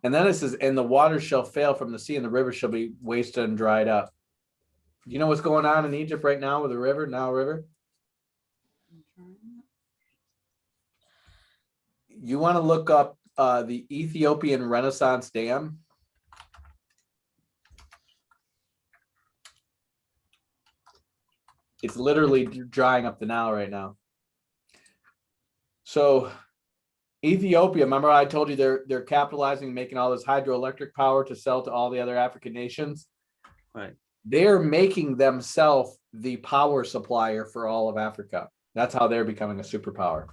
And then it says, and the waters shall fail from the sea, and the river shall be wasted and dried up. You know what's going on in Egypt right now with the river, Nile River? You want to look up the Ethiopian Renaissance Dam. It's literally drying up the Nile right now. So Ethiopia, remember I told you they're capitalizing, making all this hydroelectric power to sell to all the other African nations. Right. They're making themselves the power supplier for all of Africa. That's how they're becoming a superpower.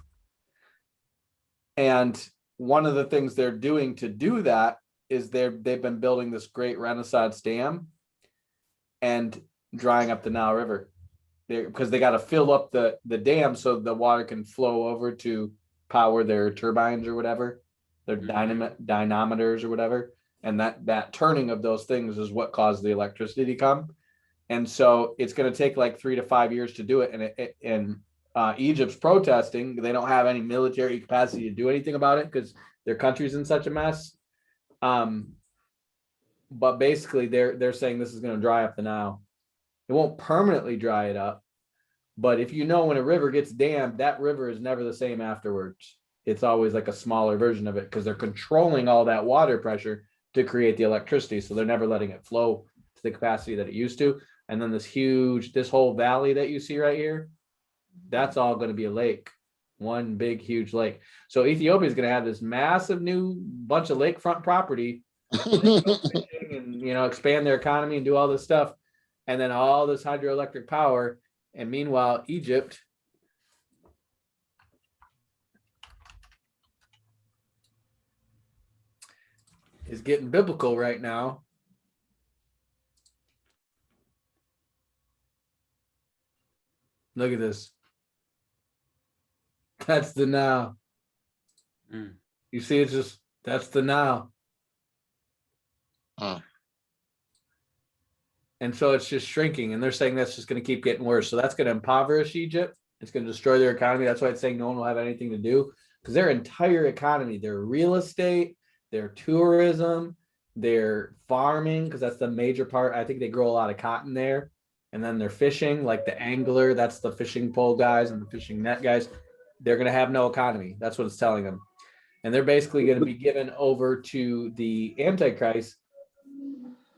And one of the things they're doing to do that is they've been building this great Renaissance dam and drying up the Nile River. Because they got to fill up the dam so the water can flow over to power their turbines or whatever, their dynamometers or whatever. And that turning of those things is what caused the electricity to come. And so it's going to take like 3 to 5 years to do it. And Egypt's protesting. They don't have any military capacity to do anything about it because their country's in such a mess. But basically they're saying this is going to dry up the Nile. It won't permanently dry it up. But if you know, when a river gets dammed, that river is never the same afterwards. It's always like a smaller version of it because they're controlling all that water pressure to create the electricity. So they're never letting it flow to the capacity that it used to. And then this whole valley that you see right here, that's all going to be a lake, one big, huge lake. So Ethiopia is going to have this massive new bunch of lakefront property and, expand their economy and do all this stuff. And then all this hydroelectric power. And meanwhile, Egypt is getting biblical right now. Look at this. That's the Nile. You see, that's the Nile. And so it's just shrinking, and they're saying that's just going to keep getting worse. So that's going to impoverish Egypt. It's going to destroy their economy. That's why it's saying no one will have anything to do, because their entire economy, their real estate, their tourism, they're farming, because that's the major part. I think they grow a lot of cotton there. And then they're fishing, like the angler, that's the fishing pole guys and the fishing net guys. They're going to have no economy. That's what it's telling them. And they're basically going to be given over to the Antichrist.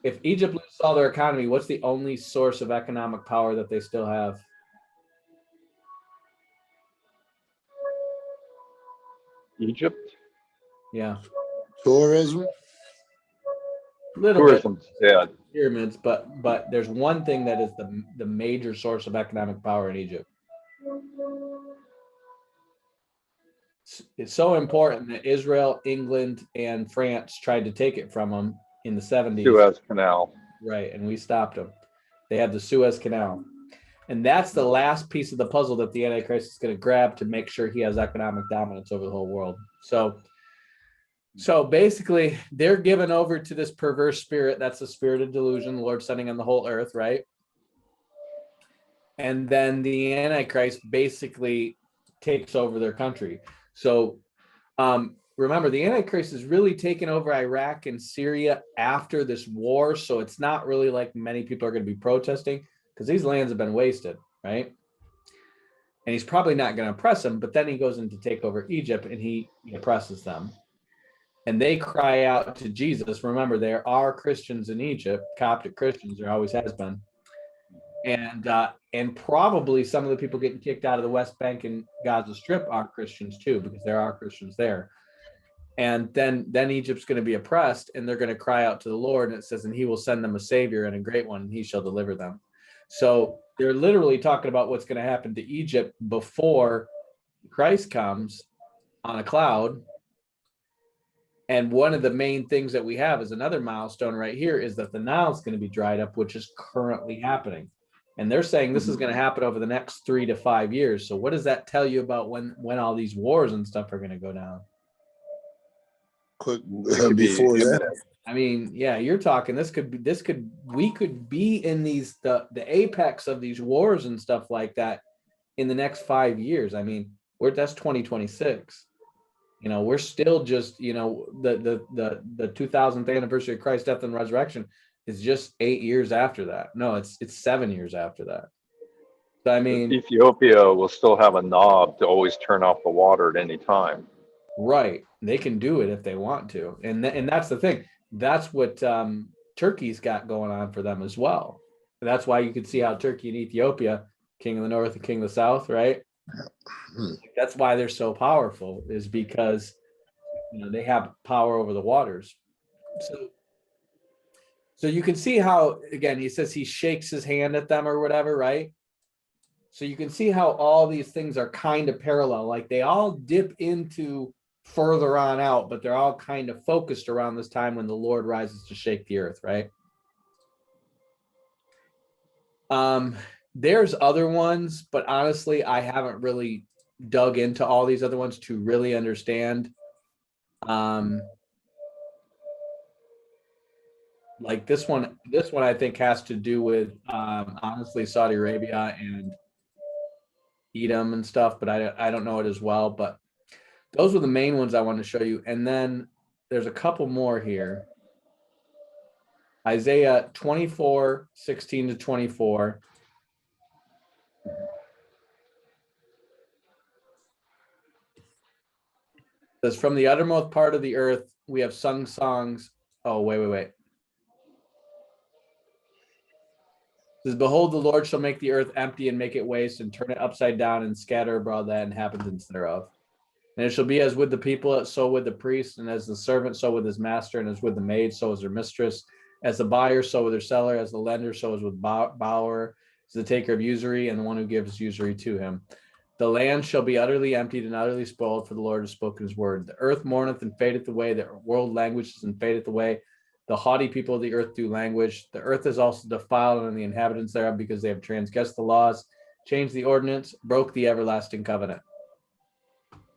If Egypt loses all their economy, what's the only source of economic power that they still have? Egypt. Yeah. Tourism. Little Tourism's dead. pyramids, but there's one thing that is the major source of economic power in Egypt. It's so important that Israel, England, and France tried to take it from them in the 70s. Suez Canal. Right, and we stopped them. They have the Suez Canal. And that's the last piece of the puzzle that the Antichrist is going to grab to make sure he has economic dominance over the whole world. So basically, they're given over to this perverse spirit. That's the spirit of delusion, the Lord sending on the whole earth, right? And then the Antichrist basically takes over their country. So remember, the Antichrist is really taking over Iraq and Syria after this war. So it's not really like many people are going to be protesting, because these lands have been wasted, right? And he's probably not going to oppress them, but then he goes in to take over Egypt and he oppresses them. And they cry out to Jesus. Remember, there are Christians in Egypt, Coptic Christians, there always has been. And probably some of the people getting kicked out of the West Bank and Gaza Strip are Christians too, because there are Christians there. And then Egypt's going to be oppressed, and they're going to cry out to the Lord, and it says, and he will send them a savior and a great one, and he shall deliver them. So they're literally talking about what's going to happen to Egypt before Christ comes on a cloud. And one of the main things that we have is another milestone right here is that the Nile is going to be dried up, which is currently happening. And they're saying this is going to happen over the next 3 to 5 years. So what does that tell you about when all these wars and stuff are going to go down? Quick Could be before that. imminent. I mean, yeah, you're talking, we could be in the apex of these wars and stuff like that in the next 5 years. I mean, that's 2026. We're still just, the 2000th anniversary of Christ's death and resurrection is just 8 years after that. No, it's 7 years after that. So, I mean, Ethiopia will still have a knob to always turn off the water at any time. right. They can do it if they want to. And that's the thing. That's what Turkey's got going on for them as well. That's why you can see how Turkey and Ethiopia, king of the north and king of the south, right? That's why they're so powerful, is because they have power over the waters. So you can see how, again, he says he shakes his hand at them or whatever, right? So you can see how all these things are kind of parallel. Like they all dip into further on out, but they're all kind of focused around this time when the Lord rises to shake the earth, right? There's other ones, but honestly, I haven't really dug into all these other ones to really understand. Like this one I think has to do with honestly Saudi Arabia and Edom and stuff, but I don't know it as well. But those were the main ones I wanted to show you. And then there's a couple more here. Isaiah 24, 16 to 24. Says, from the uttermost part of the earth, we have sung songs. Oh, wait. Says, behold, the Lord shall make the earth empty and make it waste and turn it upside down and scatter abroad the inhabitants thereof. And it shall be as with the people, so with the priest, and as the servant, so with his master, and as with the maid, so as her mistress, as the buyer, so with her seller, as the lender, so as with borrower, as the taker of usury, and the one who gives usury to him. The land shall be utterly emptied and utterly spoiled, for the Lord has spoken his word. The earth mourneth and fadeth away, the world languishes and fadeth away. The haughty people of the earth do languish. The earth is also defiled, and the inhabitants thereof, because they have transgressed the laws, changed the ordinance, broke the everlasting covenant.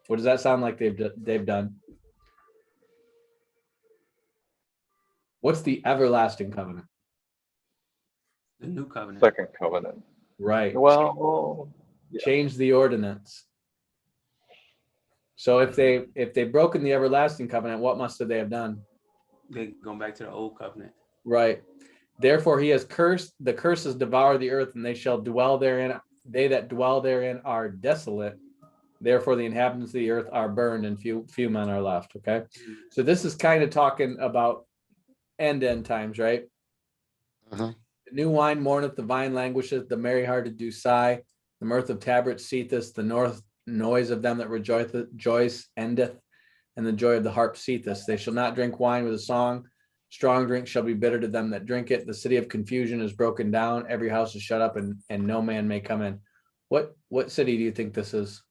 What does that sound like they've done? What's the everlasting covenant? The new covenant. Second covenant. Right. Well, Change the ordinance. So if they've broken the everlasting covenant, what must they have done? They going back to the old covenant. Right. Therefore he has cursed, the curses devour the earth, and they shall dwell therein. They that dwell therein are desolate. Therefore the inhabitants of the earth are burned, and few men are left. Okay. So this is kind of talking about end times, right? Uh-huh. The new wine mourneth, the vine languisheth, the merry hearted do sigh, the mirth of tabrets ceaseth, the north noise of them that rejoice endeth, and the joy of the harp ceaseth. They shall not drink wine with a song. Strong drink shall be bitter to them that drink it. The city of confusion is broken down. Every house is shut up, and no man may come in. What city do you think this is?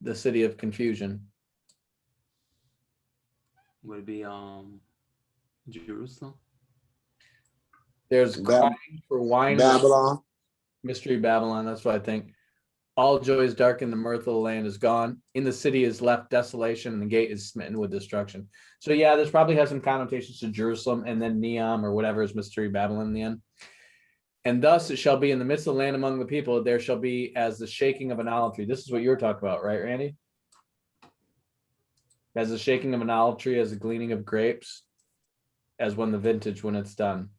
The city of confusion. Would it be Jerusalem? There's crying for wine. Babylon. Mystery Babylon. That's what I think. All joy is dark, and the mirth of the land is gone. In the city is left desolation, and the gate is smitten with destruction. So yeah, this probably has some connotations to Jerusalem, and then Neom or whatever is Mystery Babylon in the end. And thus it shall be in the midst of the land among the people, there shall be as the shaking of an olive tree. This is what you're talking about, right, Randy? As the shaking of an olive tree, as the gleaning of grapes, as when the vintage, when it's done.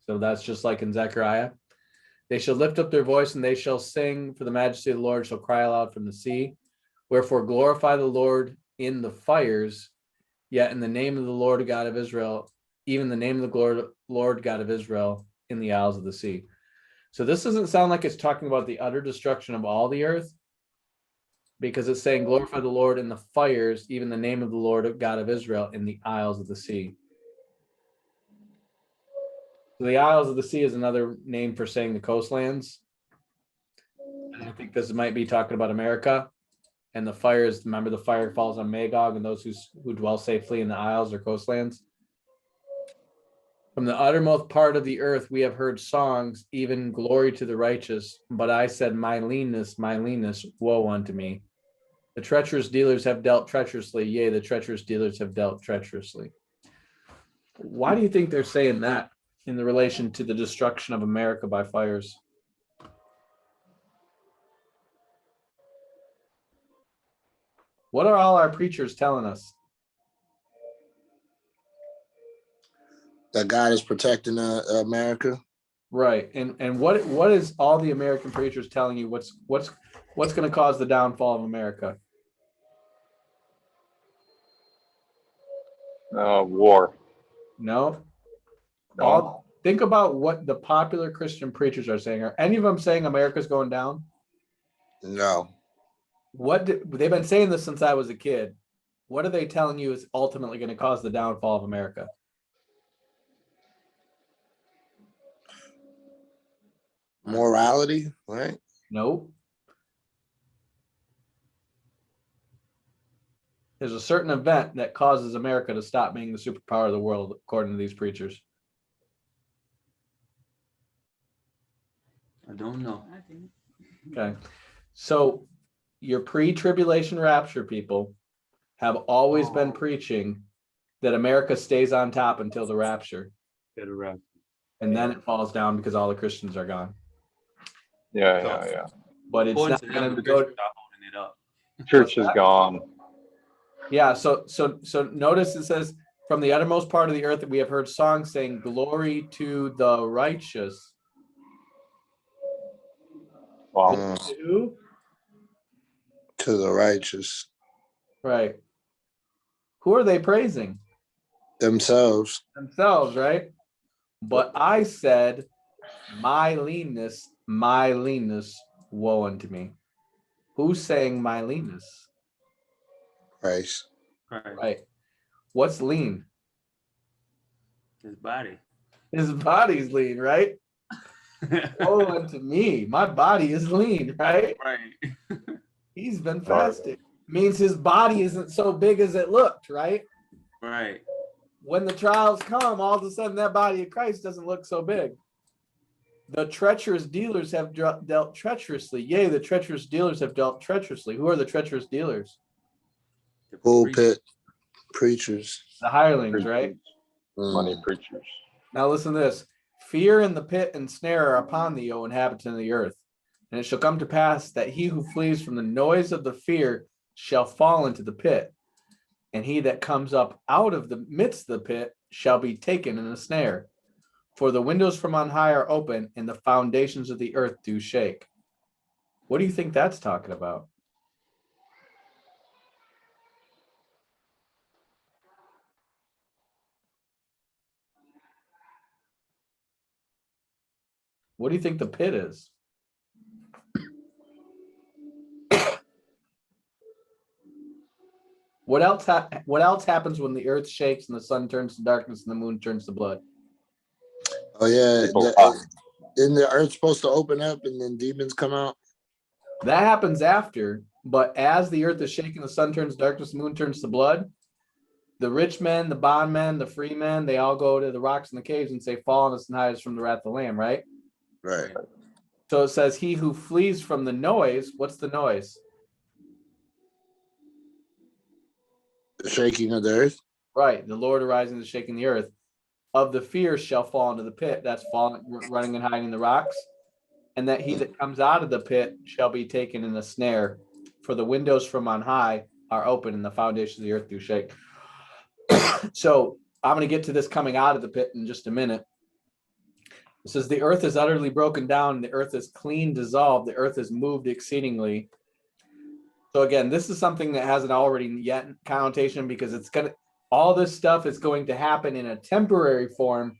So that's just like in Zechariah. They shall lift up their voice, and they shall sing, for the majesty of the Lord shall cry aloud from the sea. Wherefore glorify the Lord in the fires, yet in the name of the Lord God of Israel, even the name of the Lord God of Israel in the isles of the sea. So this doesn't sound like it's talking about the utter destruction of all the earth, because it's saying glorify the Lord in the fires, even the name of the Lord God of Israel in the isles of the sea. So the isles of the sea is another name for saying the coastlands. And I think this might be talking about America. And the fires, remember the fire falls on Magog and those who dwell safely in the isles or coastlands. From the uttermost part of the earth we have heard songs, even glory to the righteous. But I said, my leanness, woe unto me. The treacherous dealers have dealt treacherously. Yea, the treacherous dealers have dealt treacherously. Why do you think they're saying that in the relation to the destruction of America by fires? What are all our preachers telling us? That God is protecting America. Right. And what is all the American preachers telling you? What's going to cause the downfall of America? War. No. No. Think about what the popular Christian preachers are saying. Are any of them saying America's going down? No. They've been saying this since I was a kid. What are they telling you is ultimately going to cause the downfall of America? Morality, right? Nope. There's a certain event that causes America to stop being the superpower of the world, according to these preachers. I don't know. Okay. So your pre-tribulation rapture people have always been preaching that America stays on top until the rapture. And then it falls down because all the Christians are gone. Yeah. But it's not going to go. Holding it up. Church is gone. Yeah. So notice it says, from the uttermost part of the earth that we have heard songs saying, glory to the righteous. Wow. Who? To the righteous. Right. Who are they praising? Themselves. Themselves, right? But I said, my leanness, woe unto me. Who's saying my leanness? Christ. Right. What's lean? His body. His body's lean, right? Woe unto me. My body is lean, right? Right. He's been fasting. Means his body isn't so big as it looked, right? Right. When the trials come, all of a sudden that body of Christ doesn't look so big. The treacherous dealers have dealt treacherously. Yea, the treacherous dealers have dealt treacherously. Who are the treacherous dealers? The Pulpit preachers. The hirelings, right? Money preachers. Now listen to this. Fear and the pit and snare are upon thee, O inhabitant of the earth. And it shall come to pass that he who flees from the noise of the fear shall fall into the pit. and he that comes up out of the midst of the pit shall be taken in a snare. For the windows from on high are open, and the foundations of the earth do shake. What do you think that's talking about? What do you think the pit is? What else happens when the earth shakes and the sun turns to darkness and the moon turns to blood? Oh yeah, People die. isn't the earth supposed to open up and then demons come out? That happens after, but as the earth is shaking, the sun turns to darkness, the moon turns to blood. The rich men, the bondmen, the free men, they all go to the rocks and the caves and say, "Fall on us and hide us from the wrath of the Lamb," right? Right. So it says, "He who flees from the noise," what's the noise? The shaking of the earth. Right. The Lord arising and shaking the earth. Of the fear shall fall into the pit. That's falling, running and hiding in the rocks. And that he that comes out of the pit shall be taken in a snare. For the windows from on high are open and the foundations of the earth do shake. So I'm going to get to this coming out of the pit in just a minute. It says, the earth is utterly broken down, the earth is clean dissolved, the earth is moved exceedingly. So again, this is something that hasn't already yet connotation, because it's going to, all this stuff is going to happen in a temporary form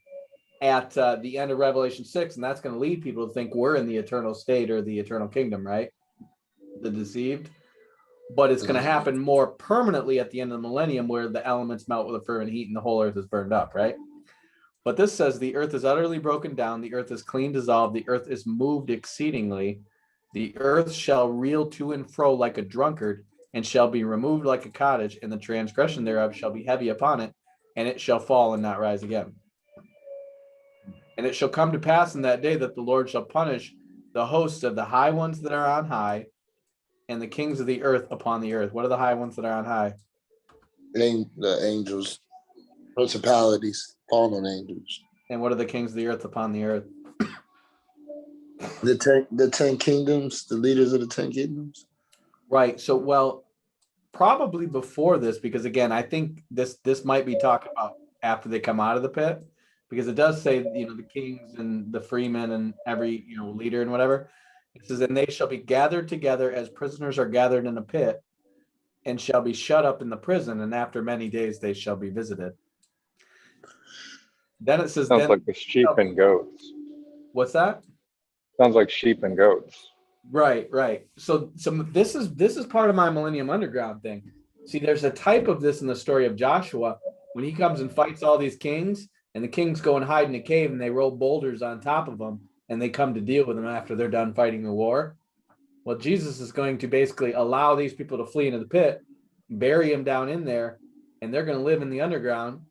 at the end of Revelation 6, and that's going to lead people to think we're in the eternal state or the eternal kingdom, right? The deceived. But it's going to happen more permanently at the end of the millennium, where the elements melt with a fervent heat and the whole earth is burned up, right? But this says the earth is utterly broken down, the earth is clean dissolved, the earth is moved exceedingly. The earth shall reel to and fro like a drunkard, and shall be removed like a cottage, and the transgression thereof shall be heavy upon it, and it shall fall and not rise again. And it shall come to pass in that day that the Lord shall punish the hosts of the high ones that are on high, and the kings of the earth upon the earth. What are the high ones that are on high? The angels, principalities, fallen angels. And what are the kings of the earth upon the earth? The 10 kingdoms, the leaders of the 10 kingdoms. Right. So, well, probably before this, because again, I think this might be talked about after they come out of the pit, because it does say, the kings and the freemen and every, leader and whatever. It says, and they shall be gathered together as prisoners are gathered in a pit, and shall be shut up in the prison, and after many days they shall be visited. Then it says, Sounds like the sheep and goats. What's that? Sounds like sheep and goats. Right. So this is part of my Millennium Underground thing. See, there's a type of this in the story of Joshua when he comes and fights all these kings, and the kings go and hide in a cave, and they roll boulders on top of them, and they come to deal with them after they're done fighting the war. Well, Jesus is going to basically allow these people to flee into the pit, bury them down in there, and they're going to live in the underground.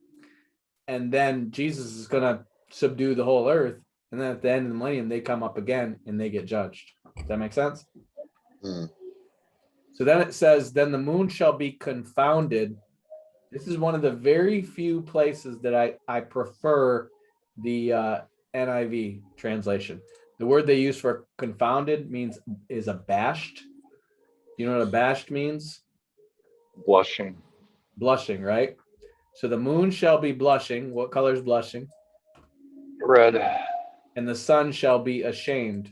And then Jesus is going to subdue the whole earth. And then at the end of the millennium, they come up again and they get judged. Does that make sense? So then it says, then the moon shall be confounded. This is one of the very few places that I prefer the NIV translation. The word they use for confounded is abashed. You know what abashed means? Blushing. Blushing, right? So the moon shall be blushing. What color is blushing? Red. And the sun shall be ashamed.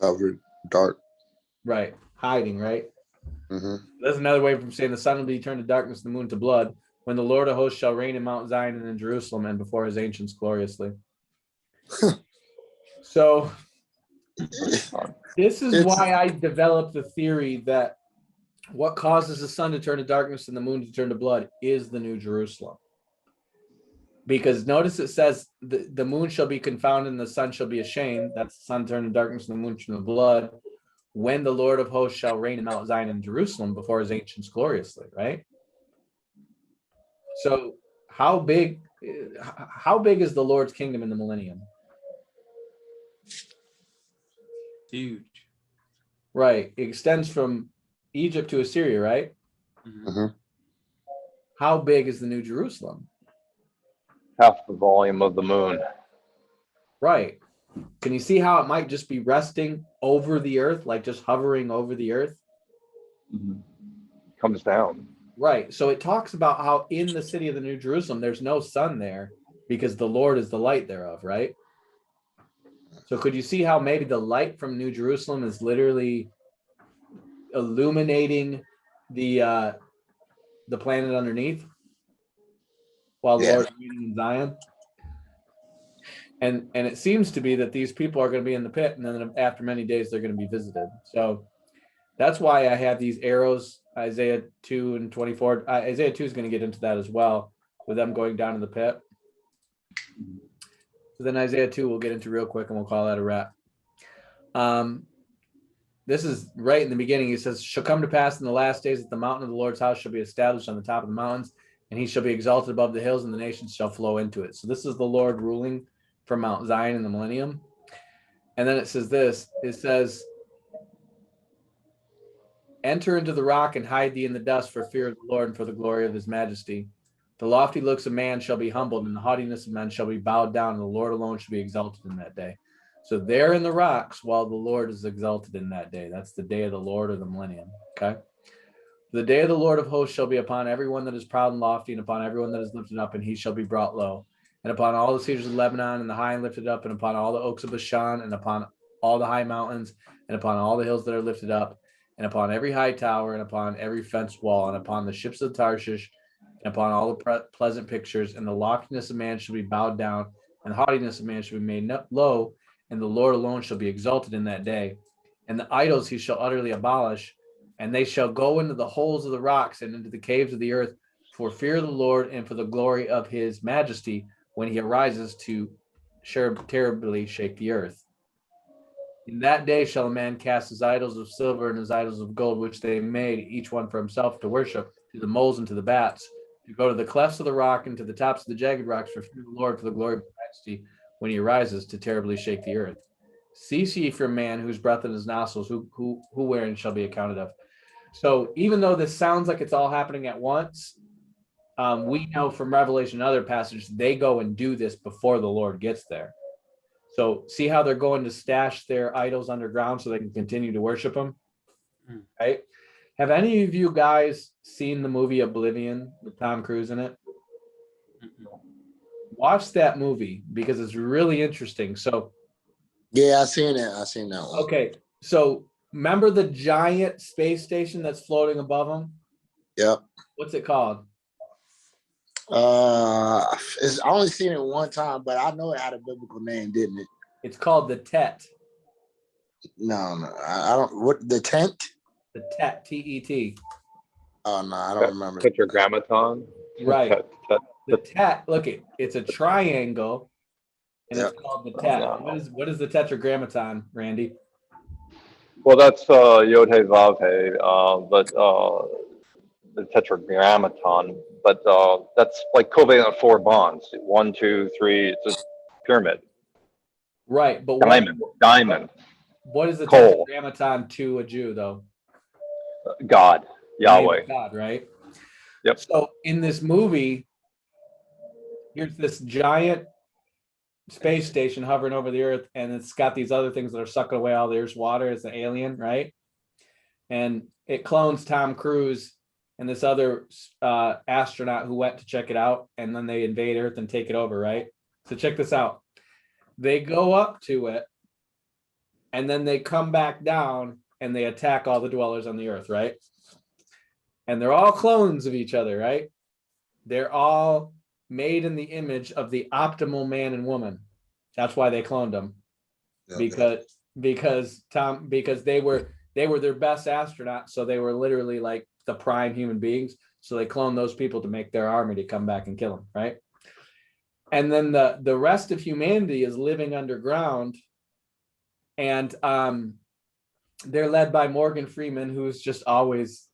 Covered, dark. Right. Hiding, right? Mm-hmm. That's another way from saying the sun will be turned to darkness, the moon to blood, when the Lord of hosts shall reign in Mount Zion and in Jerusalem and before his ancients gloriously. So this is why I developed the theory that what causes the sun to turn to darkness and the moon to turn to blood is the New Jerusalem. Because notice it says the moon shall be confounded and the sun shall be ashamed. That's the sun turning to darkness and the moon turning to blood. When the Lord of hosts shall reign in Mount Zion and Jerusalem before his ancients gloriously, right? So how big is the Lord's kingdom in the millennium? Huge. Right. It extends from Egypt to Assyria, right? Mm-hmm. How big is the New Jerusalem? Half the volume of the moon. Right. Can you see how it might just be resting over the earth, like just hovering over the earth? Comes down. Right. So it talks about how in the city of the New Jerusalem, there's no sun there because the Lord is the light thereof, right? So could you see how maybe the light from New Jerusalem is literally illuminating the planet underneath while the Yeah. Lord is reigning in Zion? And it seems to be that these people are going to be in the pit, and then after many days they're going to be visited. So that's why I have these arrows, Isaiah 2 and 24. Isaiah 2 is going to get into that as well, with them going down in the pit. So then Isaiah 2 we'll get into real quick, and we'll call that a wrap. This is right in the beginning. He says, shall come to pass in the last days that the mountain of the Lord's house shall be established on the top of the mountains, and he shall be exalted above the hills, and the nations shall flow into it. So this is the Lord ruling from Mount Zion in the millennium. And then it says this, it says, enter into the rock and hide thee in the dust for fear of the Lord and for the glory of his majesty. The lofty looks of man shall be humbled, and the haughtiness of men shall be bowed down, and the Lord alone shall be exalted in that day. So they're in the rocks while the Lord is exalted in that day. That's the day of the Lord or the millennium. Okay. The day of the Lord of hosts shall be upon everyone that is proud and lofty, and upon everyone that is lifted up, and he shall be brought low. And upon all the cedars of Lebanon, and the high and lifted up, and upon all the oaks of Bashan, and upon all the high mountains, and upon all the hills that are lifted up, and upon every high tower, and upon every fenced wall, and upon the ships of Tarshish, and upon all the pleasant pictures, and the loftiness of man shall be bowed down, and the haughtiness of man shall be made low, and the Lord alone shall be exalted in that day. And the idols he shall utterly abolish, and they shall go into the holes of the rocks and into the caves of the earth for fear of the Lord and for the glory of his majesty when he arises to terribly shake the earth. In that day shall a man cast his idols of silver and his idols of gold, which they made, each one for himself, to worship, to the moles and to the bats, to go to the clefts of the rock and to the tops of the jagged rocks for fear of the Lord, for the glory of his majesty, when he arises to terribly shake the earth. Cease ye from man whose breath in his nostrils, who wherein shall be accounted of. So even though this sounds like it's all happening at once, we know from Revelation and other passages, they go and do this before the Lord gets there. So see how they're going to stash their idols underground so they can continue to worship them, right? Have any of you guys seen the movie Oblivion with Tom Cruise in it? Watch that movie because it's really interesting. So Yeah, I seen it. I seen that one. okay, so remember the giant space station that's floating above them? Yep. What's it called? I only seen it one time, but I know it had a biblical name, didn't it? It's called the Tet. No, I don't. What, the tent? The Tet, T-E-T. Oh no, I don't remember. Tetragrammaton. Right. The Tet. Look, it's a triangle, and Yep. it's called the Tet. No. What is the Tetragrammaton, Randy? Well, that's Yod He Vav He, but the Tetragrammaton. But that's like covalent four bonds. 1, 2, 3. It's a pyramid. Right, but Diamond. what is the Coal. Tetragrammaton to a Jew, though? God. Yahweh. God, right? Yep. So in this movie, here's this giant space station hovering over the earth, and it's got these other things that are sucking away all the earth's water. It's an alien, right? And it clones Tom Cruise and this other astronaut who went to check it out, and then they invade Earth and take it over, right? So check this out. They go up to it, and then they come back down, and they attack all the dwellers on the earth, right? And they're all clones of each other, right? They're all made in the image of the optimal man and woman. That's why they cloned them. Okay. Because they were their best astronauts, so they were literally like the prime human beings. So they cloned those people to make their army to come back and kill them, right? And then the rest of humanity is living underground, and they're led by Morgan Freeman, who's just always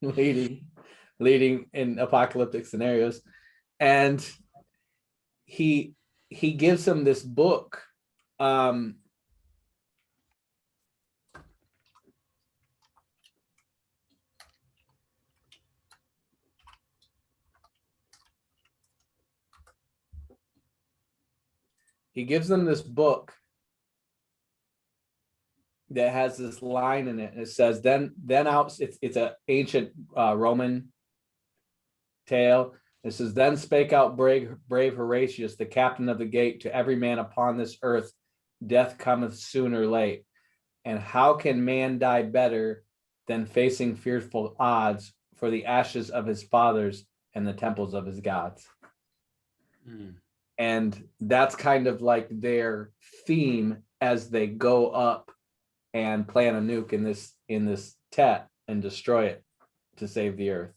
leading in apocalyptic scenarios. And he gives them this book. He gives them this book that has this line in it. And it says, then out, it's an ancient Roman tale. It says, then spake out brave Horatius, the captain of the gate, to every man upon this earth, death cometh soon or late. And how can man die better than facing fearful odds for the ashes of his fathers and the temples of his gods? And that's kind of like their theme as they go up and plant a nuke in this Tet and destroy it to save the earth.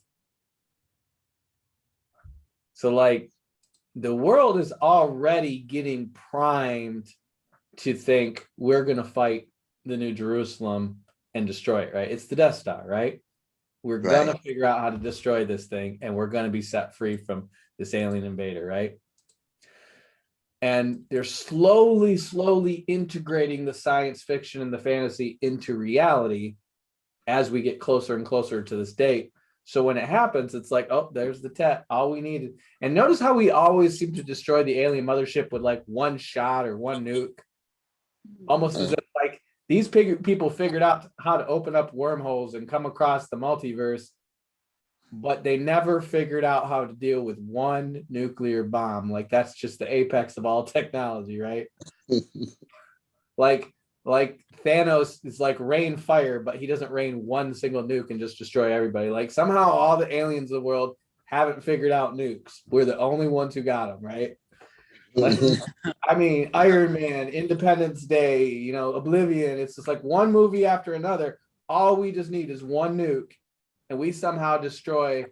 So like the world is already getting primed to think we're going to fight the New Jerusalem and destroy it, right? It's the Death Star, right? We're going to figure out how to destroy this thing, and we're going to be set free from this alien invader, right? And they're slowly integrating the science fiction and the fantasy into reality as we get closer and closer to this date. So when it happens, it's like, oh, there's the Tet, all we needed. And notice how we always seem to destroy the alien mothership with like one shot or one nuke. Almost as if like these people figured out how to open up wormholes and come across the multiverse, but they never figured out how to deal with one nuclear bomb. Like that's just the apex of all technology, right? like Thanos is like rain fire, but he doesn't rain one single nuke and just destroy everybody. Like somehow all the aliens of the world haven't figured out nukes. We're the only ones who got them, right? Like, I mean, Iron Man, Independence Day, you know, Oblivion. It's just like one movie after another. All we just need is one nuke, and we somehow destroy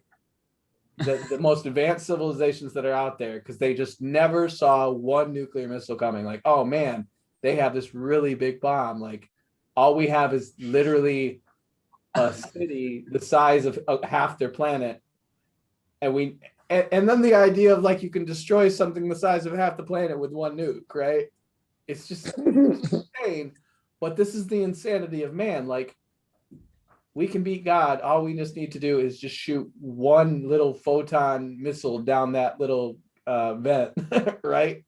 the most advanced civilizations that are out there because they just never saw one nuclear missile coming. Like, oh man, they have this really big bomb. Like, all we have is literally a city the size of half their planet, and then the idea of like you can destroy something the size of half the planet with one nuke, right? It's just insane. But this is the insanity of man. Like, we can beat God. All we just need to do is just shoot one little photon missile down that little vent, right?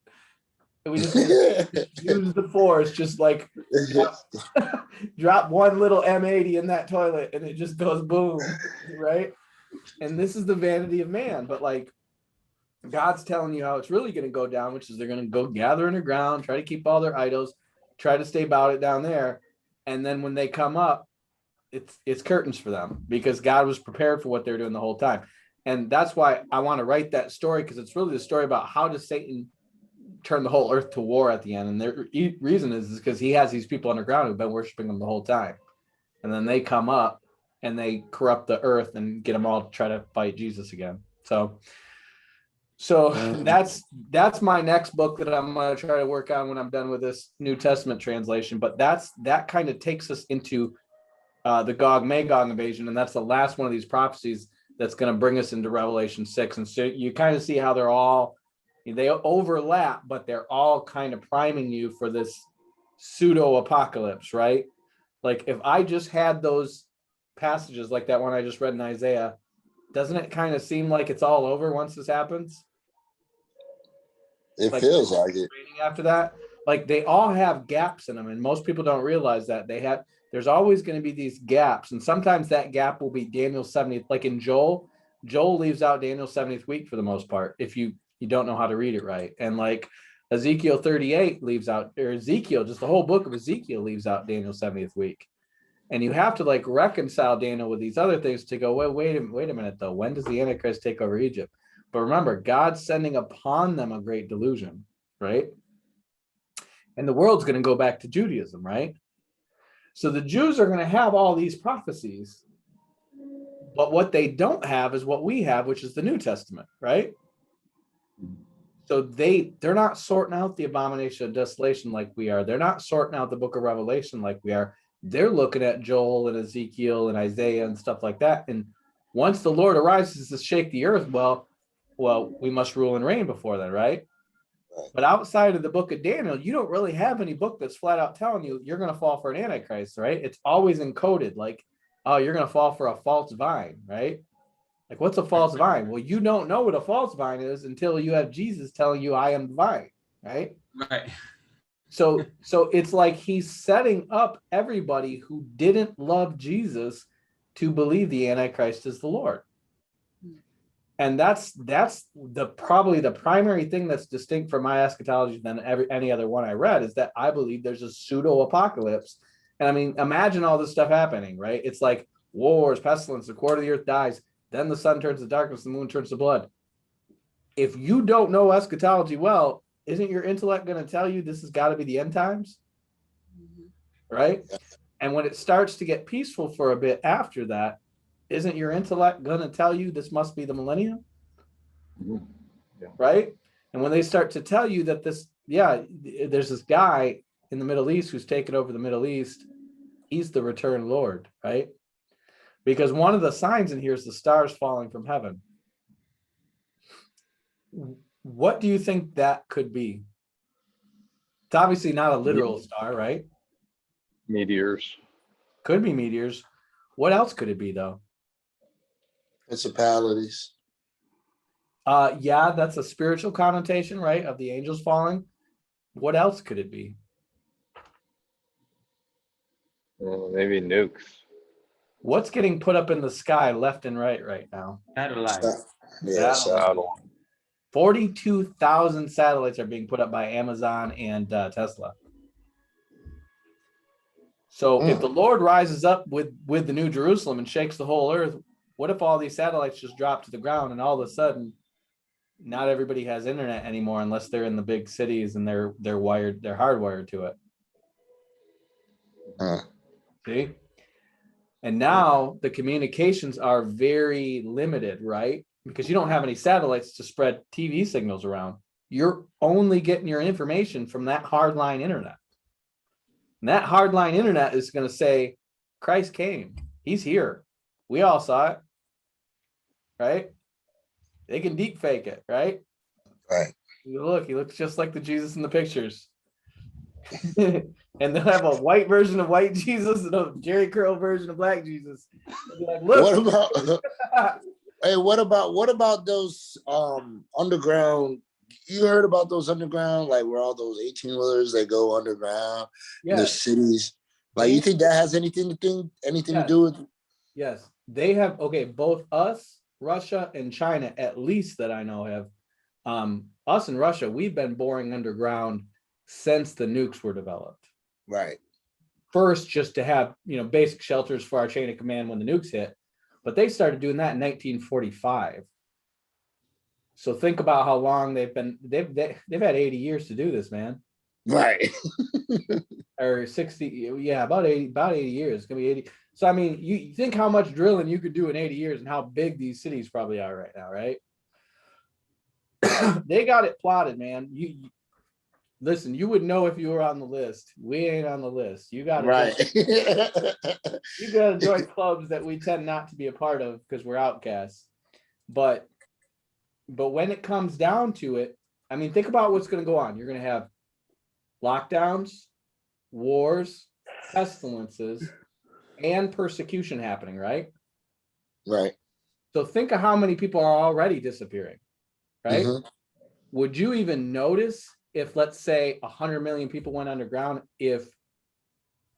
And we just use the force, just like drop one little M80 in that toilet and it just goes boom, right? And this is the vanity of man. But like God's telling you how it's really going to go down, which is they're going to go gather underground, try to keep all their idols, try to stay about it down there. And then when they come up, it's curtains for them because God was prepared for what they're doing the whole time. And that's why I want to write that story, because it's really the story about how does Satan turn the whole earth to war at the end. And the reason is because he has these people underground who've been worshiping him the whole time. And then they come up and they corrupt the earth and get them all to try to fight Jesus again. So that's my next book that I'm going to try to work on when I'm done with this New Testament translation. But that kind of takes us into the Gog-Magog invasion, and that's the last one of these prophecies that's going to bring us into Revelation 6. And so you kind of see how they overlap, but they're all kind of priming you for this pseudo apocalypse, right? Like if I just had those passages like that one I just read in Isaiah, doesn't it kind of seem like it's all over once this happens? It like, feels like it. After that, like they all have gaps in them, and most people don't realize that there's always going to be these gaps, and sometimes that gap will be Daniel's 70th. Like in Joel leaves out Daniel's 70th week for the most part if you don't know how to read it right. And like Ezekiel 38 leaves out, or Ezekiel, just the whole book of Ezekiel leaves out Daniel's 70th week. And you have to like reconcile Daniel with these other things to go, wait a minute though. When does the Antichrist take over Egypt? But remember, God's sending upon them a great delusion, right? And the world's going to go back to Judaism, right? So the Jews are going to have all these prophecies, but what they don't have is what we have, which is the New Testament, right? So they're not sorting out the abomination of desolation like we are. They're not sorting out the book of Revelation like we are. They're looking at Joel and Ezekiel and Isaiah and stuff like that. And once the Lord arises to shake the earth, well, we must rule and reign before then, right? But outside of the book of Daniel, you don't really have any book that's flat out telling you you're going to fall for an antichrist, right? It's always encoded like, oh, you're going to fall for a false vine, right? Like, what's a false vine? Well, you don't know what a false vine is until you have Jesus telling you I am the vine, right? Right. So it's like he's setting up everybody who didn't love Jesus to believe the Antichrist is the Lord. And that's probably the primary thing that's distinct from my eschatology than any other one I read, is that I believe there's a pseudo apocalypse. And I mean, imagine all this stuff happening, right? It's like wars, pestilence, the quarter of the earth dies, then the sun turns to darkness, the moon turns to blood. If you don't know eschatology well, isn't your intellect going to tell you this has got to be the end times? Right? And when it starts to get peaceful for a bit after that, isn't your intellect going to tell you this must be the millennium? Yeah. Right? And when they start to tell you that there's this guy in the Middle East who's taken over the Middle East, he's the returned Lord, right? Because one of the signs in here is the stars falling from heaven. What do you think that could be? It's obviously not a literal star, right? Meteors. Could be meteors. What else could it be, though? Principalities. Yeah, that's a spiritual connotation, right? Of the angels falling. What else could it be? Maybe nukes. What's getting put up in the sky left and right now? Satellite. Yeah, Satellite. 42,000 satellites are being put up by Amazon and Tesla. So if the Lord rises up with the New Jerusalem and shakes the whole earth, what if all these satellites just drop to the ground and all of a sudden not everybody has internet anymore unless they're in the big cities and they're hardwired to it? See? And now the communications are very limited, right? Because you don't have any satellites to spread TV signals around. You're only getting your information from that hardline internet. And that hardline internet is going to say, Christ came. He's here. We all saw it. Right? They can deep fake it, right? Right. Look, he looks just like the Jesus in the pictures. And they'll have a white version of white Jesus and a Jerry Curl version of black Jesus. Like, look. What about those underground? You heard about those underground, like where all those 18-wheelers they go underground in the cities? Like, you think that has anything to do with? Yes, they have. Okay, both us, Russia, and China, at least that I know have. Us and Russia, we've been boring underground since the nukes were developed. Right. First, just to have basic shelters for our chain of command when the nukes hit, but they started doing that in 1945. So think about how long they've had 80 years to do this, man. Right. Or 60, yeah, about 80 years. It's gonna be 80. So I mean, you think how much drilling you could do in 80 years and how big these cities probably are right now, right? They got it plotted, man. You listen, you would know if you were on the list. We ain't on the list. You got you got to join clubs that we tend not to be a part of because we're outcasts. But when it comes down to it, I mean, think about what's going to go on. You're going to have lockdowns, wars, pestilences, and persecution happening, right? Right. So think of how many people are already disappearing, right? Mm-hmm. Would you even notice if, let's say, 100 million people went underground?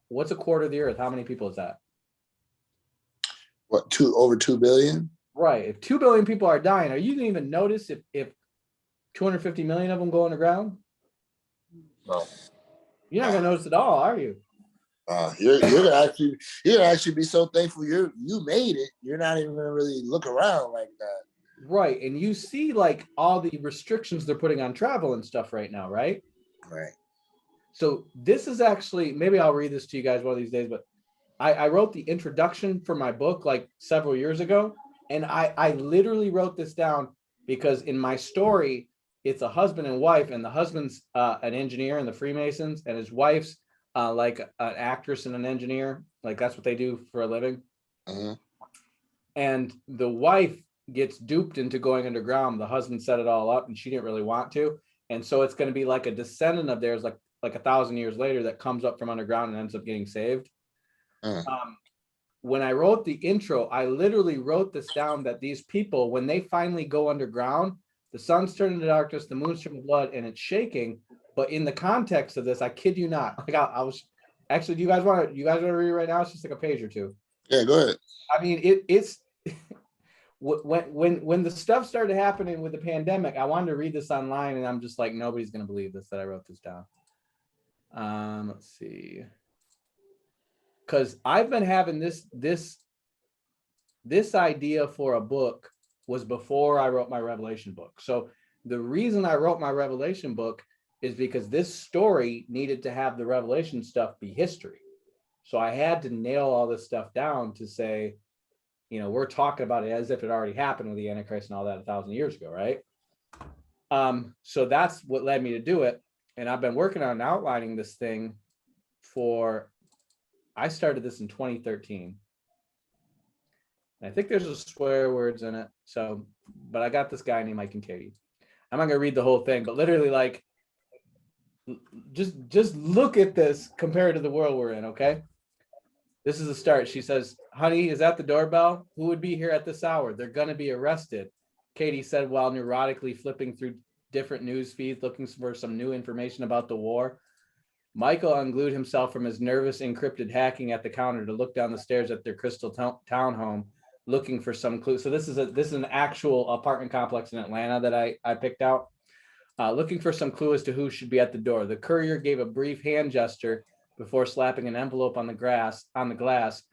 What's a quarter of the earth? How many people is that? What, over 2 billion? Right. If 2 billion people are dying, are you going to even notice if 250 million of them go underground? No. You're not going to notice at all, are you? You're gonna actually be so thankful you made it. You're not even gonna really look around like that. Right. And you see like all the restrictions they're putting on travel and stuff right now, right? Right. So this is actually, maybe I'll read this to you guys one of these days, but I wrote the introduction for my book like several years ago. And I literally wrote this down because in my story, it's a husband and wife, and the husband's an engineer in the Freemasons, and his wife's like an actress and an engineer. Like that's what they do for a living. Mm-hmm. And the wife gets duped into going underground. The husband set it all up and she didn't really want to. And so it's going to be like a descendant of theirs, like 1,000 years later, that comes up from underground and ends up getting saved. When I wrote the intro, I literally wrote this down that these people, when they finally go underground, the sun's turning to darkness, the moon's turning to blood, and it's shaking. But in the context of this, I kid you not, like I was actually, do you guys want to read it right now? It's just like a page or two. Yeah, go ahead. I mean, it's when the stuff started happening with the pandemic, I wanted to read this online, and I'm just like, nobody's gonna believe this that I wrote this down. Let's see, because I've been having this idea for a book was before I wrote my Revelation book. So the reason I wrote my Revelation book is because this story needed to have the Revelation stuff be history. So I had to nail all this stuff down to say, you know, we're talking about it as if it already happened with the Antichrist and all that 1,000 years ago, right? So that's what led me to do it. And I've been working on outlining this thing I started this in 2013. I think there's a swear words in it. So, but I got this guy named Mike and Katie. I'm not gonna read the whole thing, but literally, like, just look at this compared to the world we're in, okay? This is the start. She says, honey, is that the doorbell? Who would be here at this hour? They're gonna be arrested. Katie said while neurotically flipping through different news feeds looking for some new information about the war. Michael unglued himself from his nervous encrypted hacking at the counter to look down the stairs at their Crystal townhome, looking for some clue. So this is an actual apartment complex in Atlanta that I picked out. Looking for some clue as to who should be at the door. The courier gave a brief hand gesture before slapping an envelope on the glass,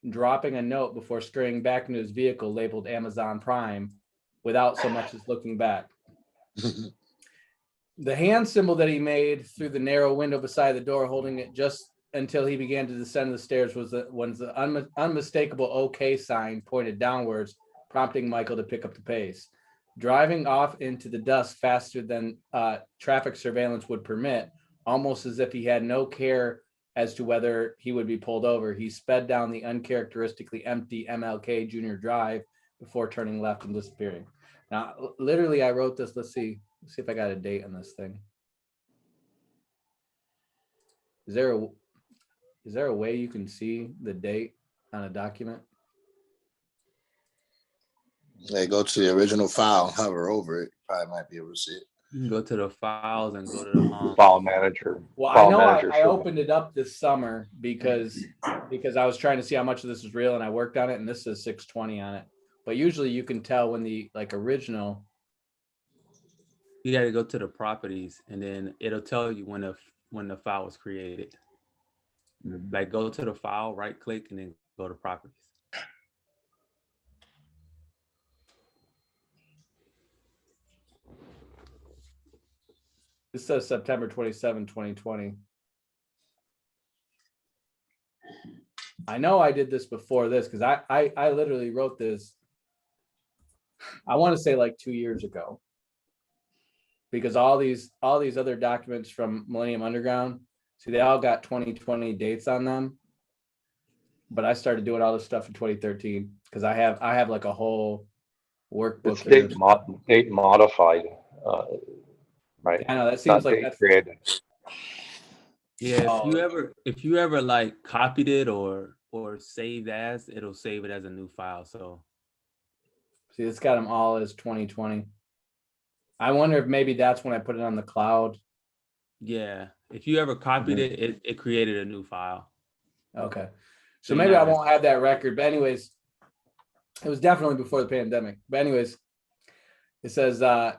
dropping a note before scurrying back into his vehicle labeled Amazon Prime without so much as looking back. The hand symbol that he made through the narrow window beside the door, holding it just until he began to descend the stairs, was the unmistakable OK sign pointed downwards, prompting Michael to pick up the pace. Driving off into the dusk faster than traffic surveillance would permit, almost as if he had no care as to whether he would be pulled over, he sped down the uncharacteristically empty MLK Junior Drive before turning left and disappearing. Now, literally, I wrote this. Let's see if I got a date on this thing. Is there a way you can see the date on a document? Yeah, go to the original file, hover over it. Probably might be able to see it. You can go to the files and go to the File manager. Well, File I know manager I should- opened it up this summer because I was trying to see how much of this is real, and I worked on it, and this says 620 on it. But usually you can tell when the original. You got to go to the properties, and then it'll tell you when the file was created. Like, go to the file, right click, and then go to properties. This says September 27, 2020. I know I did this before this because I literally wrote this, I want to say like 2 years ago. Because all these other documents from Millennium Underground, see, they all got 2020 dates on them. But I started doing all this stuff in 2013 because I have like a whole workbook. It's date modified, right? I know that Not seems like date that's created. Yeah, if you ever like copied it or saved as, it'll save it as a new file. So see, it's got them all as 2020. I wonder if maybe that's when I put it on the cloud. yeah, if you ever copied it created a new file. Okay. So maybe I won't have that record. But anyways, it was definitely before the pandemic. But anyways, it says so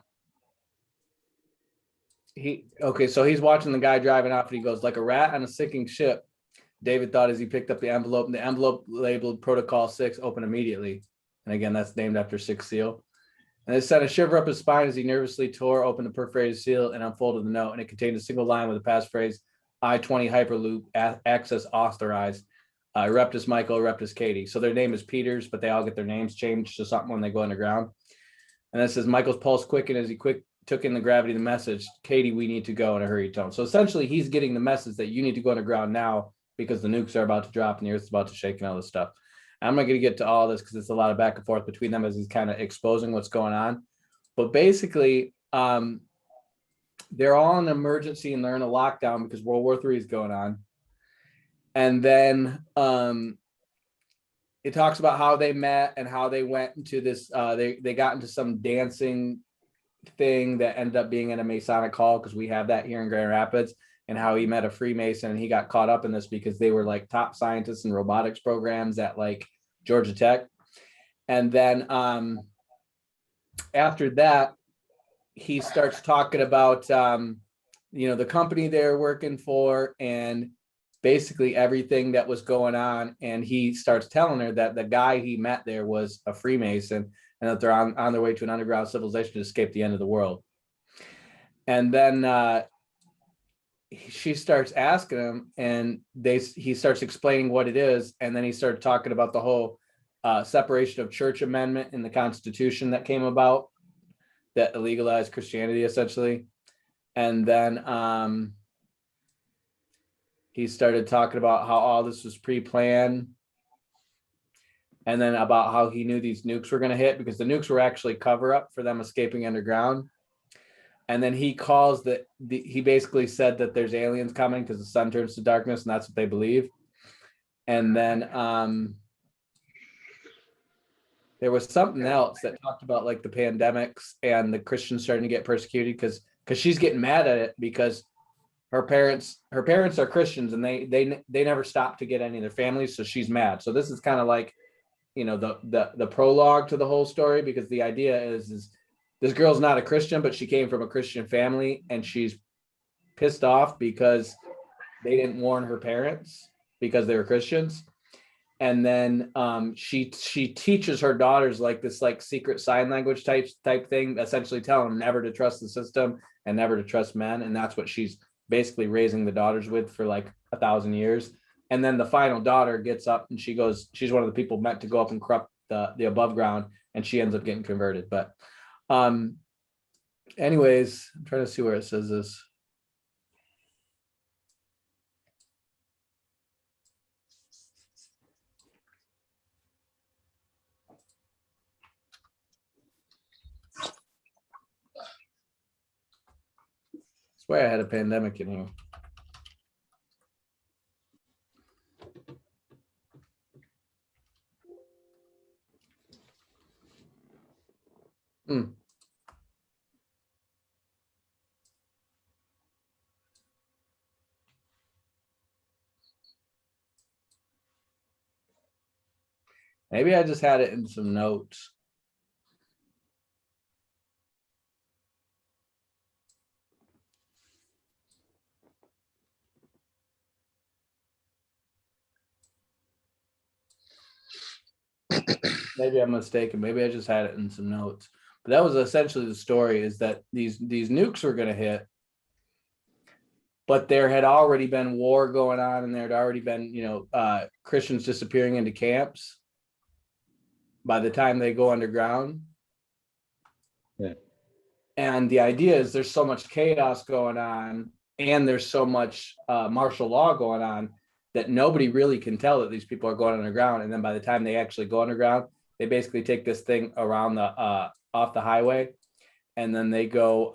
he's watching the guy driving off and he goes, like a rat on a sinking ship, David thought as he picked up the envelope, and the envelope labeled Protocol 6 open immediately. And again, that's named after 6 Seal. And it sent a shiver up his spine as he nervously tore open the perforated seal and unfolded the note. And it contained a single line with the passphrase, I-20 Hyperloop access authorized. Eruptus Michael, Eruptus Katie. So their name is Peters, but they all get their names changed to something when they go underground. And it says Michael's pulse quickened as he took in the gravity of the message. Katie, we need to go in a hurried tone. So essentially he's getting the message that you need to go underground now because the nukes are about to drop and the earth's about to shake and all this stuff. I'm not going to get to all this because it's a lot of back and forth between them as he's kind of exposing what's going on. But basically, they're all in emergency and they're in a lockdown because World War III is going on. And then it talks about how they met and how they went into this. They got into some dancing thing that ended up being in a Masonic hall, because we have that here in Grand Rapids, and how he met a Freemason and he got caught up in this because they were like top scientists in robotics programs at like Georgia Tech. And then after that, he starts talking about the company they're working for and basically everything that was going on. And he starts telling her that the guy he met there was a Freemason, and that they're on their way to an underground civilization to escape the end of the world. And then she starts asking him, and he starts explaining what it is. And then he started talking about the whole separation of church amendment in the Constitution that came about that legalized Christianity essentially. And then he started talking about how all this was pre-planned, and then about how he knew these nukes were going to hit because the nukes were actually cover up for them escaping underground. And then he calls he basically said that there's aliens coming because the sun turns to darkness, and that's what they believe. And then there was something else that talked about like the pandemics and the Christians starting to get persecuted because she's getting mad at it because her parents are Christians, and they never stopped to get any of their families, so she's mad. So this is kind of like, the prologue to the whole story, because the idea is this girl's not a Christian, but she came from a Christian family, and she's pissed off because they didn't warn her parents because they were Christians. And then she teaches her daughters like this like secret sign language type thing, essentially telling them never to trust the system and never to trust men. And that's what she's basically raising the daughters with for like 1,000 years. And then the final daughter gets up and she goes, she's one of the people meant to go up and corrupt the above ground, and she ends up getting converted. But anyways, I'm trying to see where it says this. I swear I had a pandemic in here. Maybe I just had it in some notes. Maybe I'm mistaken. Maybe I just had it in some notes. But that was essentially the story, is that these nukes were going to hit, but there had already been war going on, and there had already been, Christians disappearing into camps by the time they go underground. Yeah. And the idea is there's so much chaos going on, and there's so much martial law going on, that nobody really can tell that these people are going underground. And then by the time they actually go underground, they basically take this thing around the off the highway, and then they go